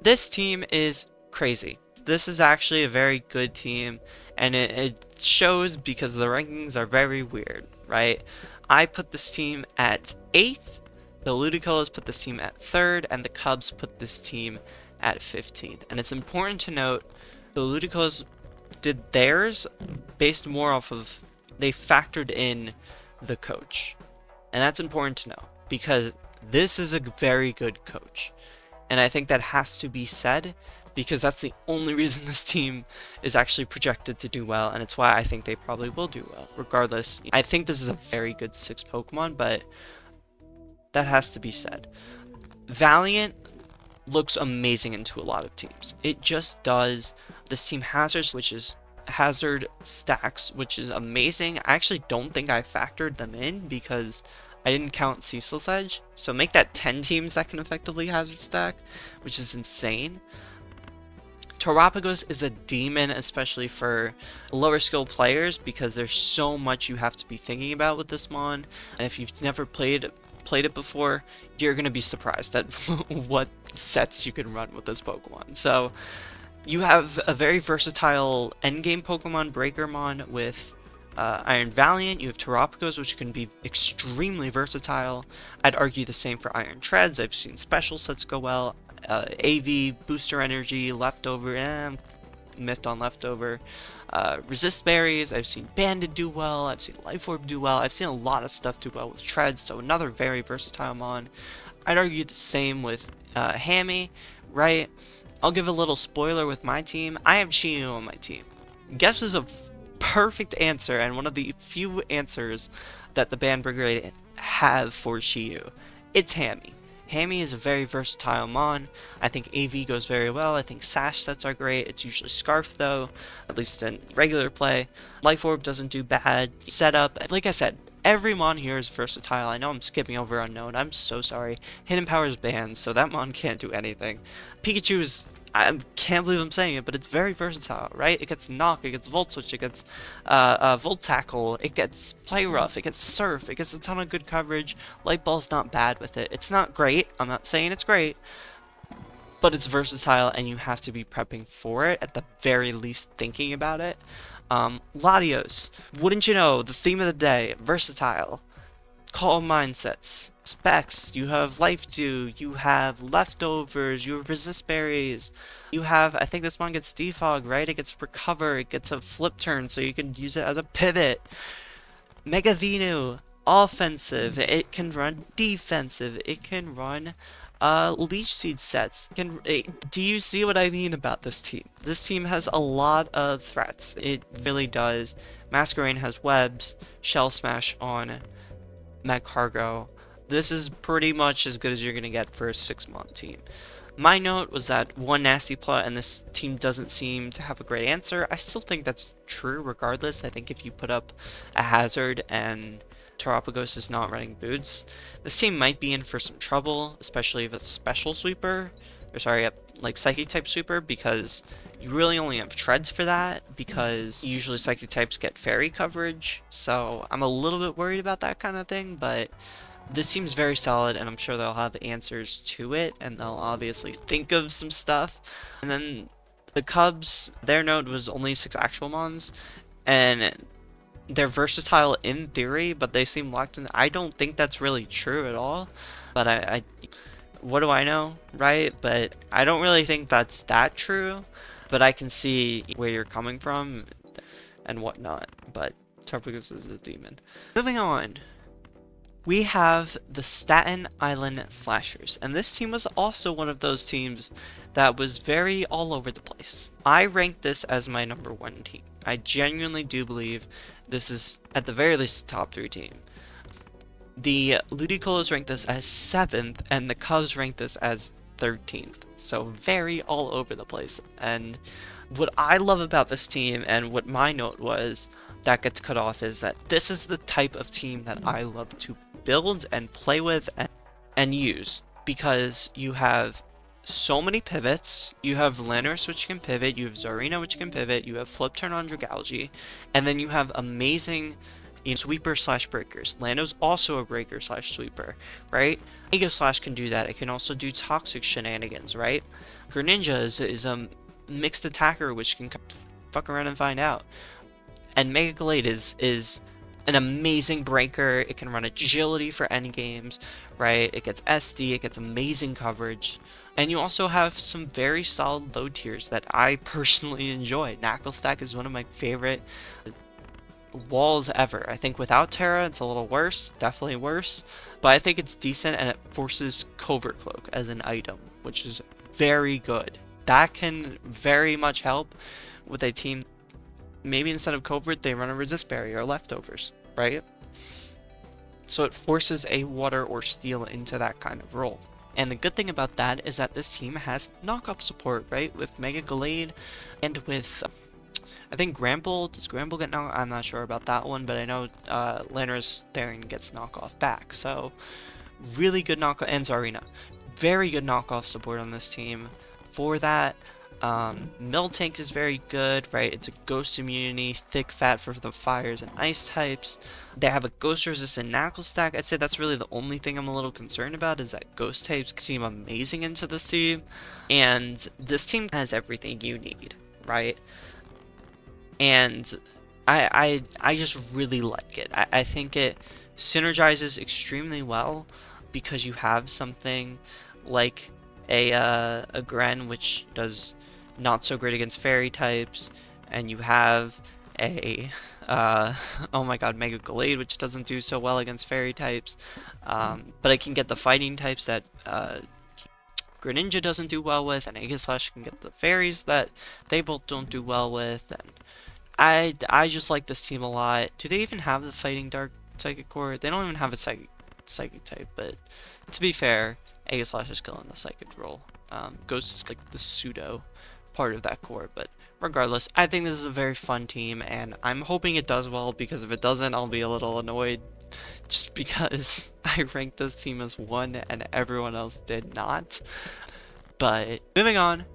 This team is crazy. This is actually a very good team, and it shows because the rankings are very weird, right? I put this team at 8th, the Ludicolo put this team at 3rd, and the Cubs put this team at 15th. And it's important to note the Ludicolo did theirs based more off of, they factored in the coach. And that's important to know because this is a very good coach. And I think that has to be said because that's the only reason this team is actually projected to do well, and it's why I think they probably will do well. Regardless, I think this is a very good 6 Pokemon, but that has to be said. Valiant looks amazing into a lot of teams. It just does. This team Hazard stacks, which is amazing. I actually don't think I factored them in because I didn't count Ceaseless Edge. So make that 10 teams that can effectively Hazard stack, which is insane. Terapagos is a demon, especially for lower skill players, because there's so much you have to be thinking about with this mon. And if you've never played it before, you're going to be surprised at what sets you can run with this Pokemon. So you have a very versatile endgame Pokemon, Breakermon, with Iron Valiant. You have Terapagos, which can be extremely versatile. I'd argue the same for Iron Treads. I've seen special sets go well. AV, Booster Energy, Leftover, Myth on Leftover. Resist Berries, I've seen Banded do well, I've seen Life Orb do well, I've seen a lot of stuff do well with Treads, so another very versatile mon. I'd argue the same with Hammy, right? I'll give a little spoiler with my team. I have Chi-Yu on my team. Guess is a perfect answer, and one of the few answers that the Band Brigade have for Chi-Yu. It's Hammy. Hammy is a very versatile mon. I think AV goes very well. I think Sash sets are great. It's usually Scarf though, at least in regular play. Life Orb doesn't do bad. Setup, like I said, every mon here is versatile. I know I'm skipping over Unknown. I'm so sorry. Hidden Power is banned, so that mon can't do anything. Pikachu is, I can't believe I'm saying it, but it's very versatile, right? It gets Knock, it gets Volt Switch, it gets Volt Tackle, it gets Play Rough, it gets Surf, it gets a ton of good coverage. Light Ball's not bad with it. It's not great, I'm not saying it's great, but it's versatile and you have to be prepping for it, at the very least thinking about it. Latios, wouldn't you know, the theme of the day, versatile. Calm mindsets, specs, you have life dew, you have leftovers, you have resist berries, you have, I think this one gets defog, right? It gets recover, it gets a flip turn so you can use it as a pivot. Mega Venu, offensive, it can run defensive, it can run Leech Seed sets. Do you see what I mean about this team? This team has a lot of threats. It really does. Masquerain has webs, Shell Smash on Magcargo. This is pretty much as good as you're going to get for a 6-month team. My note was that one nasty plot and this team doesn't seem to have a great answer. I still think that's true regardless. I think if you put up a Hazard and Terapagos is not running boots, this team might be in for some trouble, especially if it's Special Sweeper, or sorry, like Psychic type Sweeper, because you really only have Treads for that, because usually Psychic types get Fairy coverage, so I'm a little bit worried about that kind of thing, but this seems very solid, and I'm sure they'll have answers to it, and they'll obviously think of some stuff. And then the Cubs, their node was only 6 actual mons, and they're versatile in theory, but they seem locked in. I don't think that's really true at all, but I what do I know, right? But I don't really think that's that true, but I can see where you're coming from and whatnot. But Terapagos is a demon. Moving on. We have the Staten Island Slashers, and this team was also one of those teams that was very all over the place. I rank this as my number one team. I genuinely do believe this is, at the very least, a top 3 team. The Ludicolo's ranked this as 7th, and the Cubs ranked this as 13th. So very all over the place. And what I love about this team, and what my note was that gets cut off, is that this is the type of team that I love to build and play with and use, because you have so many pivots. You have Lanners, which can pivot, you have Zarina, which can pivot, you have Flip Turn on Dragalge, and then you have amazing sweeper slash breakers. Lando's also a breaker slash sweeper, right? Mega Slash can do that. It can also do toxic shenanigans, right? Greninja is a mixed attacker, which can fuck around and find out. And Mega Glade is an amazing breaker. It can run agility for endgames, right? It gets SD, it gets amazing coverage. And you also have some very solid low tiers that I personally enjoy. Knuckle Stack is one of my favorite walls ever. I think without Terra, it's a little worse, definitely worse, but I think it's decent, and it forces Covert Cloak as an item, which is very good. That can very much help with a team. Maybe instead of Covert, they run a Resist Barrier or Leftovers, right? So it forces a Water or Steel into that kind of role. And the good thing about that is that this team has knockoff support, right? With Mega Glade and with I think Gramble, does Gramble get knocked? I'm not sure about that one, but I know Lanner's Therian gets knockoff back. So really good knockoff, and Zarina. Very good knockoff support on this team for that. Miltank is very good, right? It's a ghost immunity, thick fat for the fires and ice types. They have a ghost resistant Knuckle Stack. I'd say that's really the only thing I'm a little concerned about, is that ghost types seem amazing into this team. And this team has everything you need, right? And I just really like it. I think it synergizes extremely well, because you have something like a Gren, which does not so great against fairy types, and you have a oh my god, Mega Glade, which doesn't do so well against fairy types, but it can get the fighting types that Greninja doesn't do well with, and Aegislash can get the fairies that they both don't do well with, and I just like this team a lot. Do they even have the Fighting Dark Psychic Core? They don't even have a Psychic type, but to be fair, Aegislash is killing the Psychic role. Ghost is like the pseudo part of that core, but regardless, I think this is a very fun team, and I'm hoping it does well, because if it doesn't, I'll be a little annoyed, just because I ranked this team as 1 and everyone else did not. But moving on,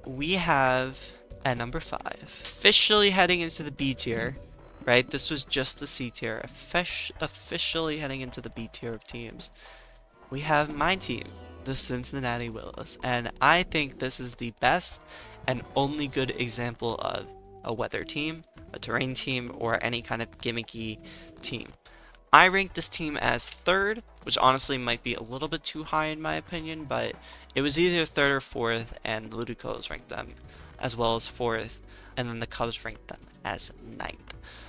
we have at number 5, officially heading into the B tier, right? This was just the C tier. Officially heading into the B tier of teams. We have my team, the Cincinnati Willows, and I think this is the best and only good example of a weather team, a terrain team, or any kind of gimmicky team. I rank this team as 3rd, which honestly might be a little bit too high in my opinion, but it was either 3rd or 4th, and Ludicolo's ranked them as well as 4th, and then the Cubs ranked them as 9th.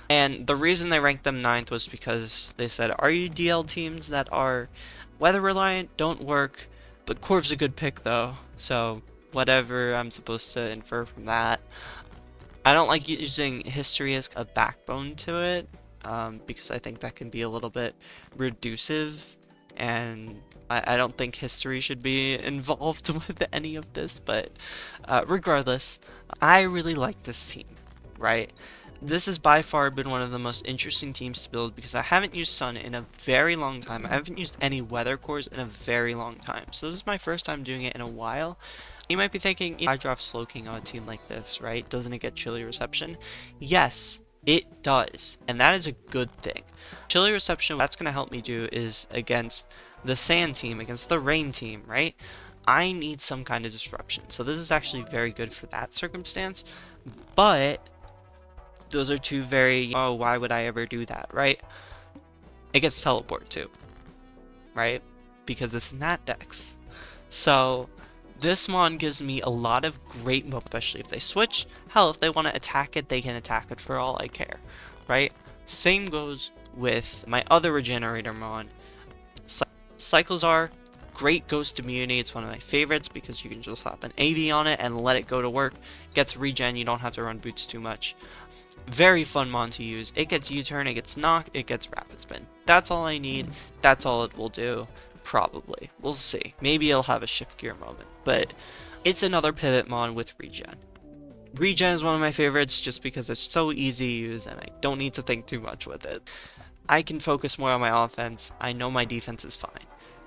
And the reason they ranked them 9th was because they said RUDL teams that are weather reliant don't work, but Corv's a good pick though, so whatever I'm supposed to infer from that. I don't like using history as a backbone to it, because I think that can be a little bit reducive, and I don't think history should be involved with any of this, but regardless, I really like this team, right? This has by far been one of the most interesting teams to build, because I haven't used Sun in a very long time. I haven't used any weather cores in a very long time, so this is my first time doing it in a while. You might be thinking, I draft Slowking on a team like this, right? Doesn't it get chilly reception? Yes, it does, and that is a good thing. Chilly reception, what that's going to help me do is against the sand team, against the rain team, right? I need some kind of disruption, so this is actually very good for that circumstance, but those are two very, oh, why would I ever do that, right? It gets teleport too, right? Because it's not Dex. So this mon gives me a lot of great moves, especially if they switch. Hell, if they want to attack it, they can attack it for all I care, right? Same goes with my other regenerator mon, Cyclozar, great ghost immunity. It's one of my favorites because you can just slap an AV on it and let it go to work. Gets regen, you don't have to run boots too much. Very fun mon to use. It gets U-turn, it gets knock, it gets rapid spin. That's all I need. That's all it will do. Probably. We'll see. Maybe it'll have a shift gear moment. But it's another pivot mon with regen. Regen is one of my favorites just because it's so easy to use and I don't need to think too much with it. I can focus more on my offense. I know my defense is fine,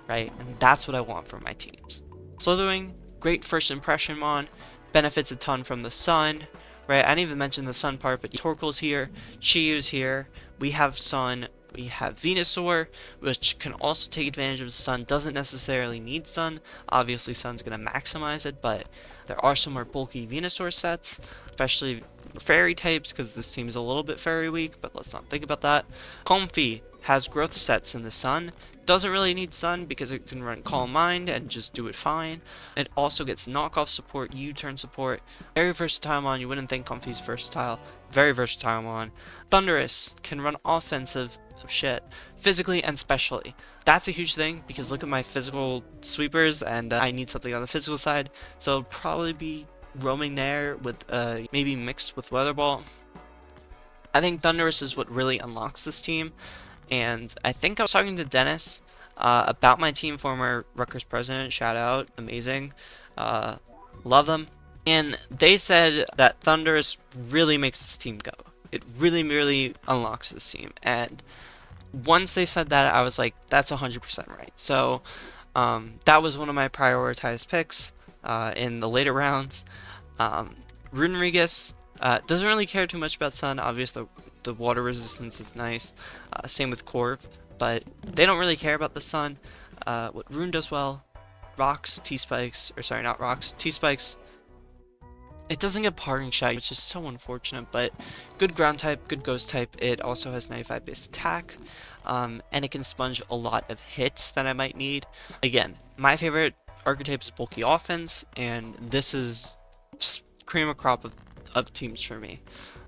right? And that's what I want from my teams. Slithering, great first impression mon, benefits a ton from the sun, right? I didn't even mention the sun part, but Torkoal's here, Chiyu's here, we have sun, we have Venusaur, which can also take advantage of the sun, doesn't necessarily need sun, obviously sun's going to maximize it, but there are some more bulky Venusaur sets, especially fairy types, because this team is a little bit fairy weak, but let's not think about that. Comfy has growth sets in the sun, doesn't really need sun because it can run Calm Mind and just do it fine. It also gets knockoff support, U-turn support, very versatile on. You wouldn't think Comfy's versatile, very versatile on. Thunderous can run offensive shit, physically and specially. That's a huge thing because look at my physical sweepers and I need something on the physical side, so it'll probably be roaming there with maybe mixed with Weather Ball. I think Thunderous is what really unlocks this team, and I think I was talking to Dennis about my team, former Rutgers president, shout out, amazing, love them, and they said that Thunderous really makes this team go. It really, really unlocks this team, and once they said that, I was like, that's 100% right. So that was one of my prioritized picks in the later rounds. Runerigus doesn't really care too much about sun. Obviously, the water resistance is nice. Same with Corv, but they don't really care about the sun. What Rune does well, rocks, T-spikes, or sorry, not rocks, T-spikes. It doesn't get parting shot, which is so unfortunate, but good ground type, good ghost type. It also has 95 base attack, and it can sponge a lot of hits that I might need. Again, my favorite archetype is bulky offense, and this is just cream of crop of teams for me.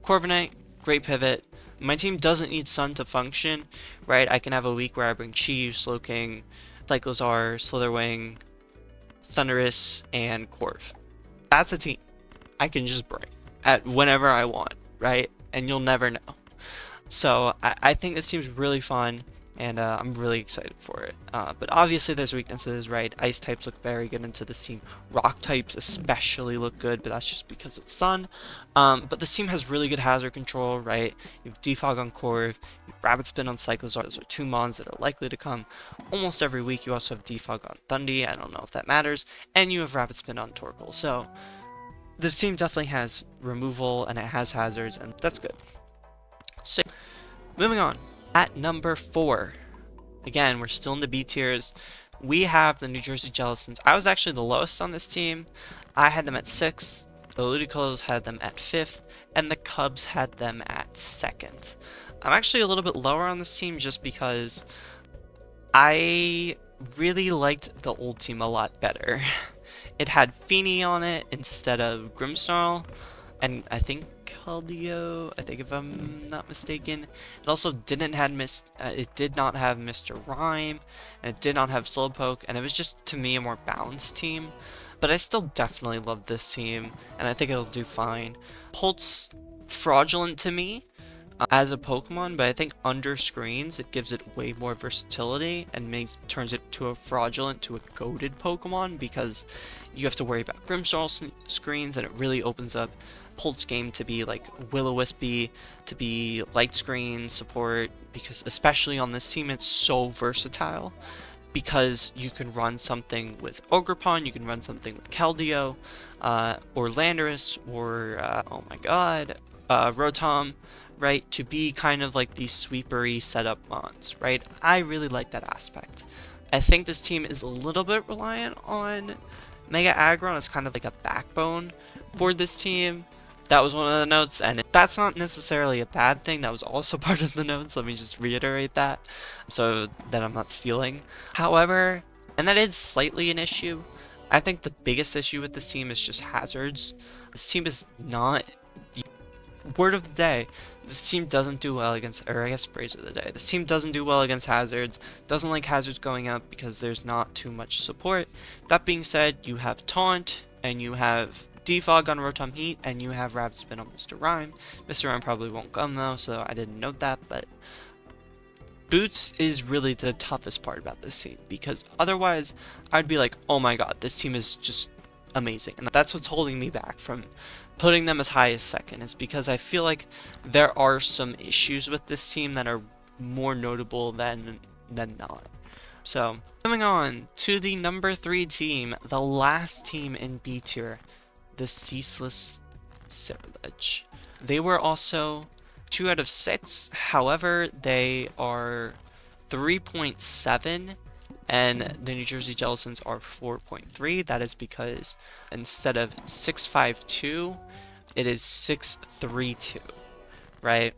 Corviknight, great pivot. My team doesn't need sun to function, right? I can have a week where I bring Chi, Slowking, Cyclozar, Slitherwing, Thunderous, and Corv. That's a team I can just bring at whenever I want, right? And you'll never know. So I think this seems really fun, and I'm really excited for it. But obviously there's weaknesses, right? Ice types look very good into this team. Rock types especially look good, but that's just because it's sun. But this team has really good hazard control, right? You have Defog on Corv, you have Rapid Spin on Cyclozar. Those are two mons that are likely to come almost every week. You also have Defog on Thundy. I don't know if that matters. And you have Rapid Spin on Torkoal. So this team definitely has removal and it has hazards, and that's good. So, moving on. At number 4, again, we're still in the B tiers. We have the New Jersey Jellicents. I was actually the lowest on this team. I had them at 6th, the Ludicolo's had them at 5th, and the Cubs had them at 2nd. I'm actually a little bit lower on this team just because I really liked the old team a lot better. It had Feeny on it instead of Grimmsnarl, and I think Keldeo, I think if I'm not mistaken. It also didn't have it did not have Mr. Rhyme, and it did not have Slowpoke, and it was just, to me, a more balanced team. But I still definitely love this team, and I think it'll do fine. Holt's fraudulent to me as a Pokemon, but I think under screens it gives it way more versatility and turns it to a fraudulent to a goated Pokemon, because you have to worry about Grimmsnarl screens, and it really opens up Holt's game to be like Will-O-Wispy, to be light screen support, because especially on this team it's so versatile, because you can run something with Ogerpon, you can run something with Keldeo, or Landorus, or oh my god, Rotom, right, to be kind of like these sweepery setup mons, right? I really like that aspect. I think this team is a little bit reliant on Mega Aggron as kind of like a backbone for this team. That was one of the notes, and that's not necessarily a bad thing. That was also part of the notes. Let me just reiterate that so that I'm not stealing. However, and that is slightly an issue, I think the biggest issue with this team is just hazards. This team is not word of the day, this team doesn't do well against, or I guess phrase of the day, this team doesn't do well against hazards, doesn't like hazards going up because there's not too much support. That being said, you have Taunt, and you have Defog on Rotom Heat, and you have Rapid Spin on Mr. Rhyme. Mr. Rhyme probably won't come though, so I didn't note that, but Boots is really the toughest part about this team, because otherwise I'd be like, oh my god, this team is just amazing. And that's what's holding me back from putting them as high as second, is because I feel like there are some issues with this team that are more notable than not. So, moving on to the number 3 team, the last team in B tier, the Ceaseless Cerulege. They were also 2 out of 6, however, they are 3.7, and the New Jersey Jellicents are 4.3. That is because instead of 652, it is 632, right?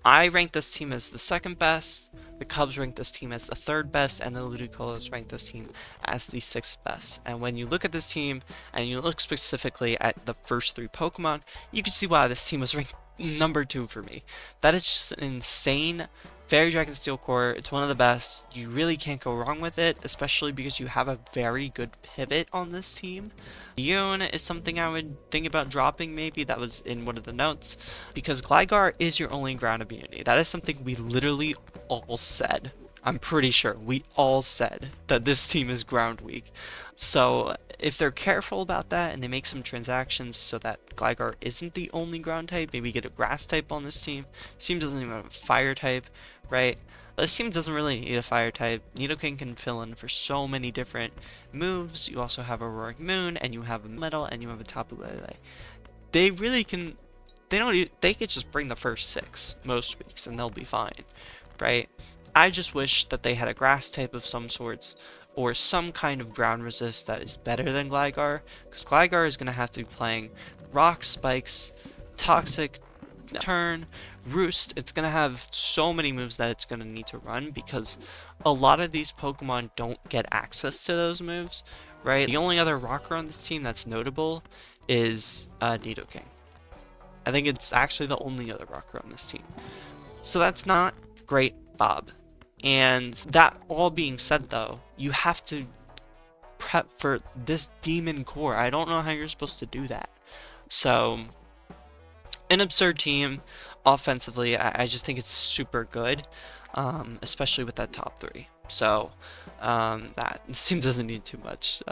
I rank this team as the second best, the Cubs rank this team as the third best, and the Ludicolo rank this team as the sixth best. And when you look at this team, and you look specifically at the first 3 Pokemon, you can see why this team was ranked number 2 for me. That is just an insane Fairy Dragon Steel Core. It's one of the best. You really can't go wrong with it, especially because you have a very good pivot on this team. Yoon is something I would think about dropping, maybe. That was in one of the notes, because Gligar is your only ground immunity. That is something we literally all said. I'm pretty sure we all said that this team is ground weak. So if they're careful about that and they make some transactions so that Gligar isn't the only ground type, maybe get a grass type on this team. This team doesn't even have a fire type, right? This team doesn't really need a fire type. Nidoking can fill in for so many different moves. You also have a Roaring Moon, and you have a Metal, and you have a Tapu Lele. They really can, they could just bring the first 6 most weeks and they'll be fine, right? I just wish that they had a grass type of some sorts, or some kind of ground resist that is better than Gligar, because Gligar is going to have to be playing Rock, Spikes, Toxic, Turn, Roost. It's going to have so many moves that it's going to need to run, because a lot of these Pokemon don't get access to those moves, right? The only other rocker on this team that's notable is Nidoking. I think it's actually the only other rocker on this team. So that's not great, Bob. And that all being said, though, you have to prep for this Demon Core. I don't know how you're supposed to do that. So, an absurd team offensively. I just think it's super good, especially with that top 3. So, that team doesn't need too much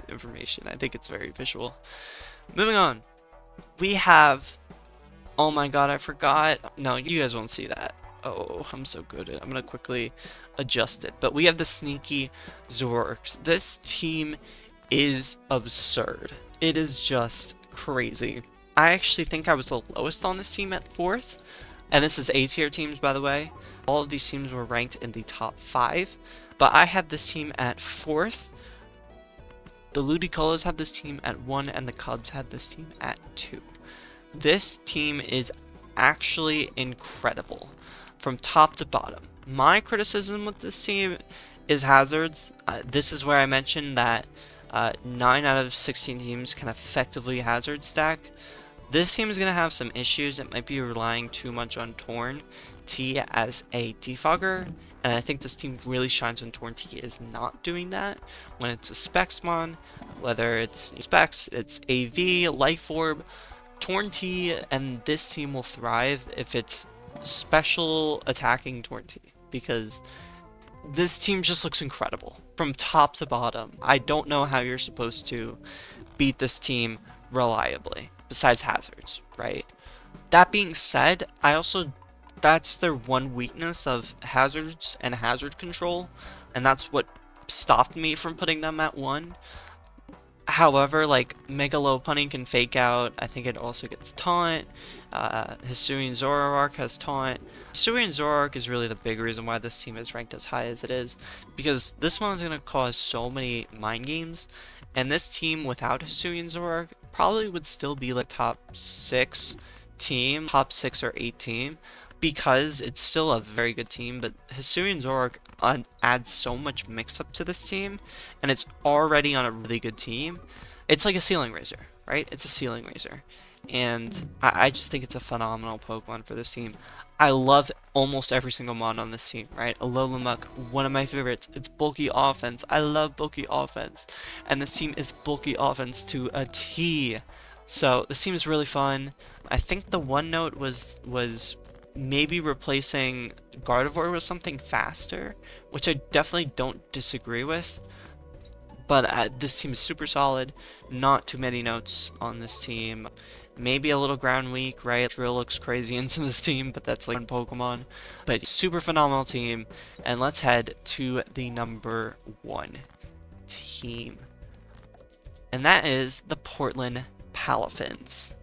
information. I think it's very visual. Moving on, we have, oh my god, I forgot. No, you guys won't see that. Oh, I'm so good at it. I'm going to quickly adjust it. But we have the sneaky Zoroarks. This team is absurd. It is just crazy. I actually think I was the lowest on this team at 4th. And this is A tier teams, by the way. All of these teams were ranked in the top 5. But I had this team at 4th. The Ludicolos had this team at 1. And the Cubs had this team at 2. This team is actually incredible from top to bottom. My criticism with this team is hazards. This is where I mentioned that 9 out of 16 teams can effectively hazard stack. This team is going to have some issues. It might be relying too much on Torn T as a defogger, and I think this team really shines when Torn T is not doing that. When it's a Spexmon, whether it's Specs, it's AV, Life Orb, Torn T and this team will thrive if it's special attacking Torn T, because this team just looks incredible from top to bottom. I don't know how you're supposed to beat this team reliably besides hazards, right? That being said, that's their one weakness of hazards and hazard control, and that's what stopped me from putting them at 1. However, like, Mega Lopunny can fake out. I think it also gets taunt. Hisuian Zoroark has taunt. Hisuian Zoroark is really the big reason why this team is ranked as high as it is, because this one is going to cause so many mind games, and this team without Hisuian Zoroark probably would still be like top 6 team, top 6 or 8 team, because it's still a very good team, but Hisuian Zoroark adds so much mix-up to this team, and it's already on a really good team. It's like a ceiling raiser, right? It's a ceiling raiser. and I just think it's a phenomenal Pokemon for this team. I love almost every single mod on this team, right? Alolamuk, one of my favorites. It's bulky offense. I love bulky offense. And this team is bulky offense to a T. So this team is really fun. I think the one note was maybe replacing Gardevoir with something faster, which I definitely don't disagree with. But this team is super solid. Not too many notes on this team. Maybe a little ground weak, right? Drill looks crazy into this team, but that's like one Pokemon. But super phenomenal team. And let's head to the number 1 team. And that is the Portland Palafins.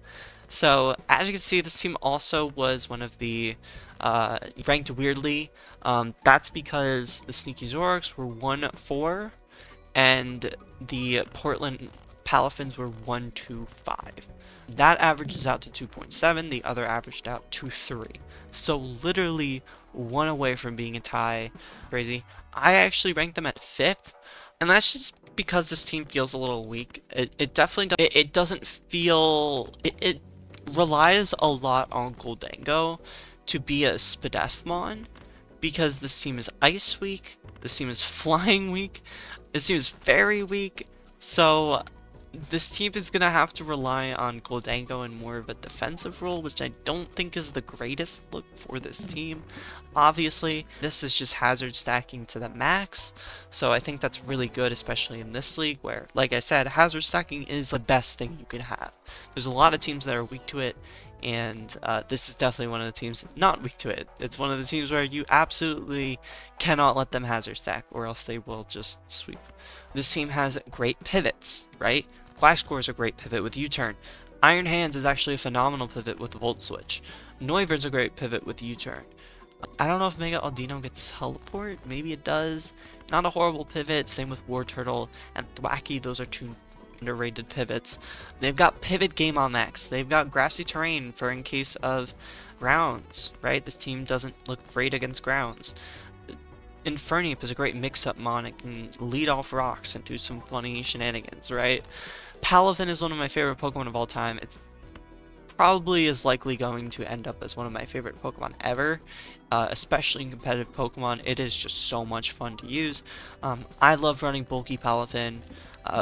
So, as you can see, this team also was one of the ranked weirdly. That's because the Sneaky Zoroarks were 1-4, and the Portland Palafins were 1-5. That averages out to 2.7, the other averaged out to 3. So literally one away from being a tie. Crazy. I actually ranked them at 5th, and that's just because this team feels a little weak. It definitely it doesn't feel... It relies a lot on Goldango to be a Spadefmon, because this team is Ice weak, this team is Flying weak, this team is very weak, so this team is going to have to rely on Goldango in more of a defensive role, which I don't think is the greatest look for this team. Obviously, this is just hazard stacking to the max, so I think that's really good, especially in this league where, like I said, hazard stacking is the best thing you can have. There's a lot of teams that are weak to it, and this is definitely one of the teams not weak to it. It's one of the teams where you absolutely cannot let them hazard stack, or else they will just sweep. This team has great pivots, right? Gliscor is a great pivot with U-turn. Iron Hands is actually a phenomenal pivot with Volt Switch. Noivern's a great pivot with U-turn. I don't know if Mega Audino gets Teleport. Maybe it does. Not a horrible pivot. Same with War Turtle and Thwackey. Those are two underrated pivots. They've got Pivot Game on Max. They've got Grassy Terrain for in case of grounds, right? This team doesn't look great against grounds. Infernape is a great mix-up mon. It can lead off rocks and do some funny shenanigans, right? Palafin is one of my favorite Pokemon of all time. It's probably is likely going to end up as one of my favorite Pokemon ever, especially in competitive Pokemon. It is just so much fun to use. I love running bulky Palafin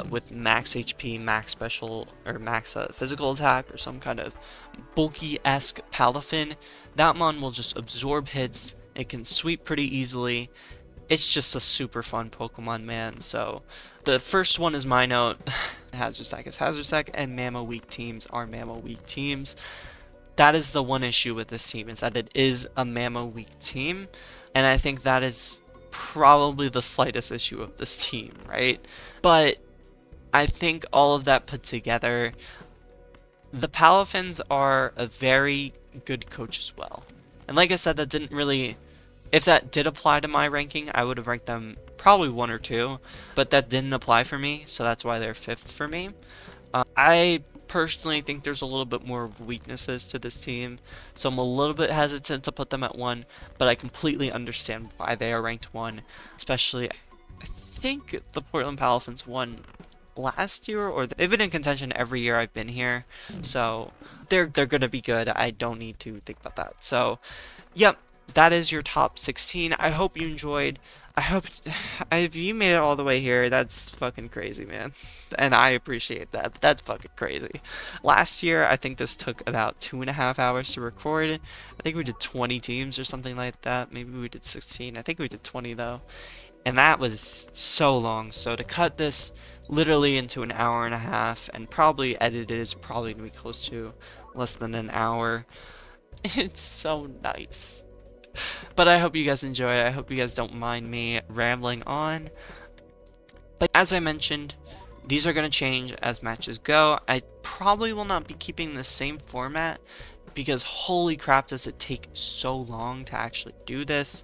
with max HP, max special, or max physical attack, or some kind of bulky-esque Palafin. That mon will just absorb hits. It can sweep pretty easily. It's just a super fun Pokemon, man. So the first one is my note. Hazard Stack is Hazard Stack, and Mammo weak teams are Mammo weak teams. That is the one issue with this team, is that it is a Mammo weak team, and I think that is probably the slightest issue of this team, right? But I think all of that put together, the Palafins are a very good coach as well. And like I said, that didn't really... If that did apply to my ranking, I would have ranked them probably 1 or 2, but that didn't apply for me, so that's why they're 5th for me. I personally think there's a little bit more weaknesses to this team, so I'm a little bit hesitant to put them at 1, but I completely understand why they are ranked 1, especially, I think the Portland Palafins won last year, or they've been in contention every year I've been here, so they're gonna be good. I don't need to think about that. So, yep. That is your top 16. I hope you enjoyed. I hope if you made it all the way here, that's fucking crazy, man. And I appreciate that. That's fucking crazy. Last year, I think this took about 2.5 hours to record. I think we did 20 teams or something like that. Maybe we did 16. I think we did 20 though. And that was so long. So to cut this literally into an hour and a half and probably edit it is probably going to be close to less than an hour. It's so nice. But I hope you guys enjoy it. I hope you guys don't mind me rambling on. But as I mentioned, these are going to change as matches go. I probably will not be keeping the same format because holy crap does it take so long to actually do this.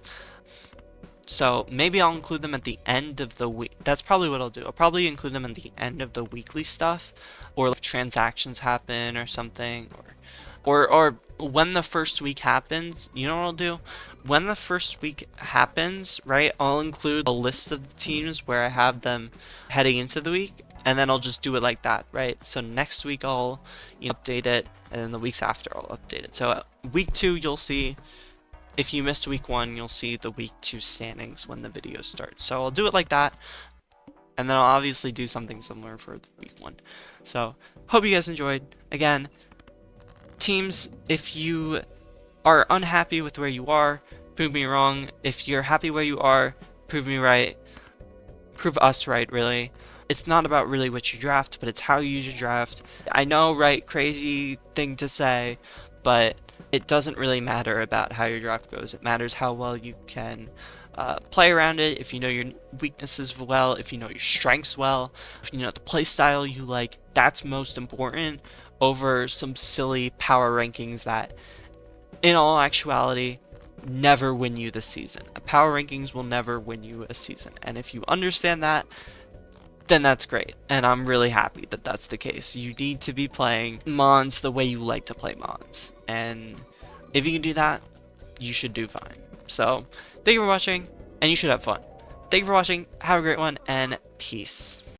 So maybe I'll include them at the end of the week. That's probably what I'll do. I'll probably include them at the end of the weekly stuff, or if transactions happen or something, or when the first week happens. You know what I'll do? When the first week happens, right, I'll include a list of the teams where I have them heading into the week, and then I'll just do it like that, right? So next week I'll update it, and then the weeks after I'll update it. So week 2 you'll see, if you missed week 1, you'll see the week 2 standings when the video starts. So I'll do it like that, and then I'll obviously do something similar for week 1. So hope you guys enjoyed. Again, teams, if you are unhappy with where you are, prove me wrong. If you're happy where you are, prove me right. Prove us right, really. It's not about really what you draft, but it's how you use your draft. I know, right, crazy thing to say, but it doesn't really matter about how your draft goes. It matters how well you can play around it, if you know your weaknesses well, if you know your strengths well, if you know the play style you like. That's most important over some silly power rankings that, in all actuality, never win you the season. Power rankings will never win you a season, and if you understand that, then that's great, and I'm really happy that that's the case. You need to be playing Mons the way you like to play Mons, and if you can do that, you should do fine. So, thank you for watching, and you should have fun. Thank you for watching, have a great one, and peace.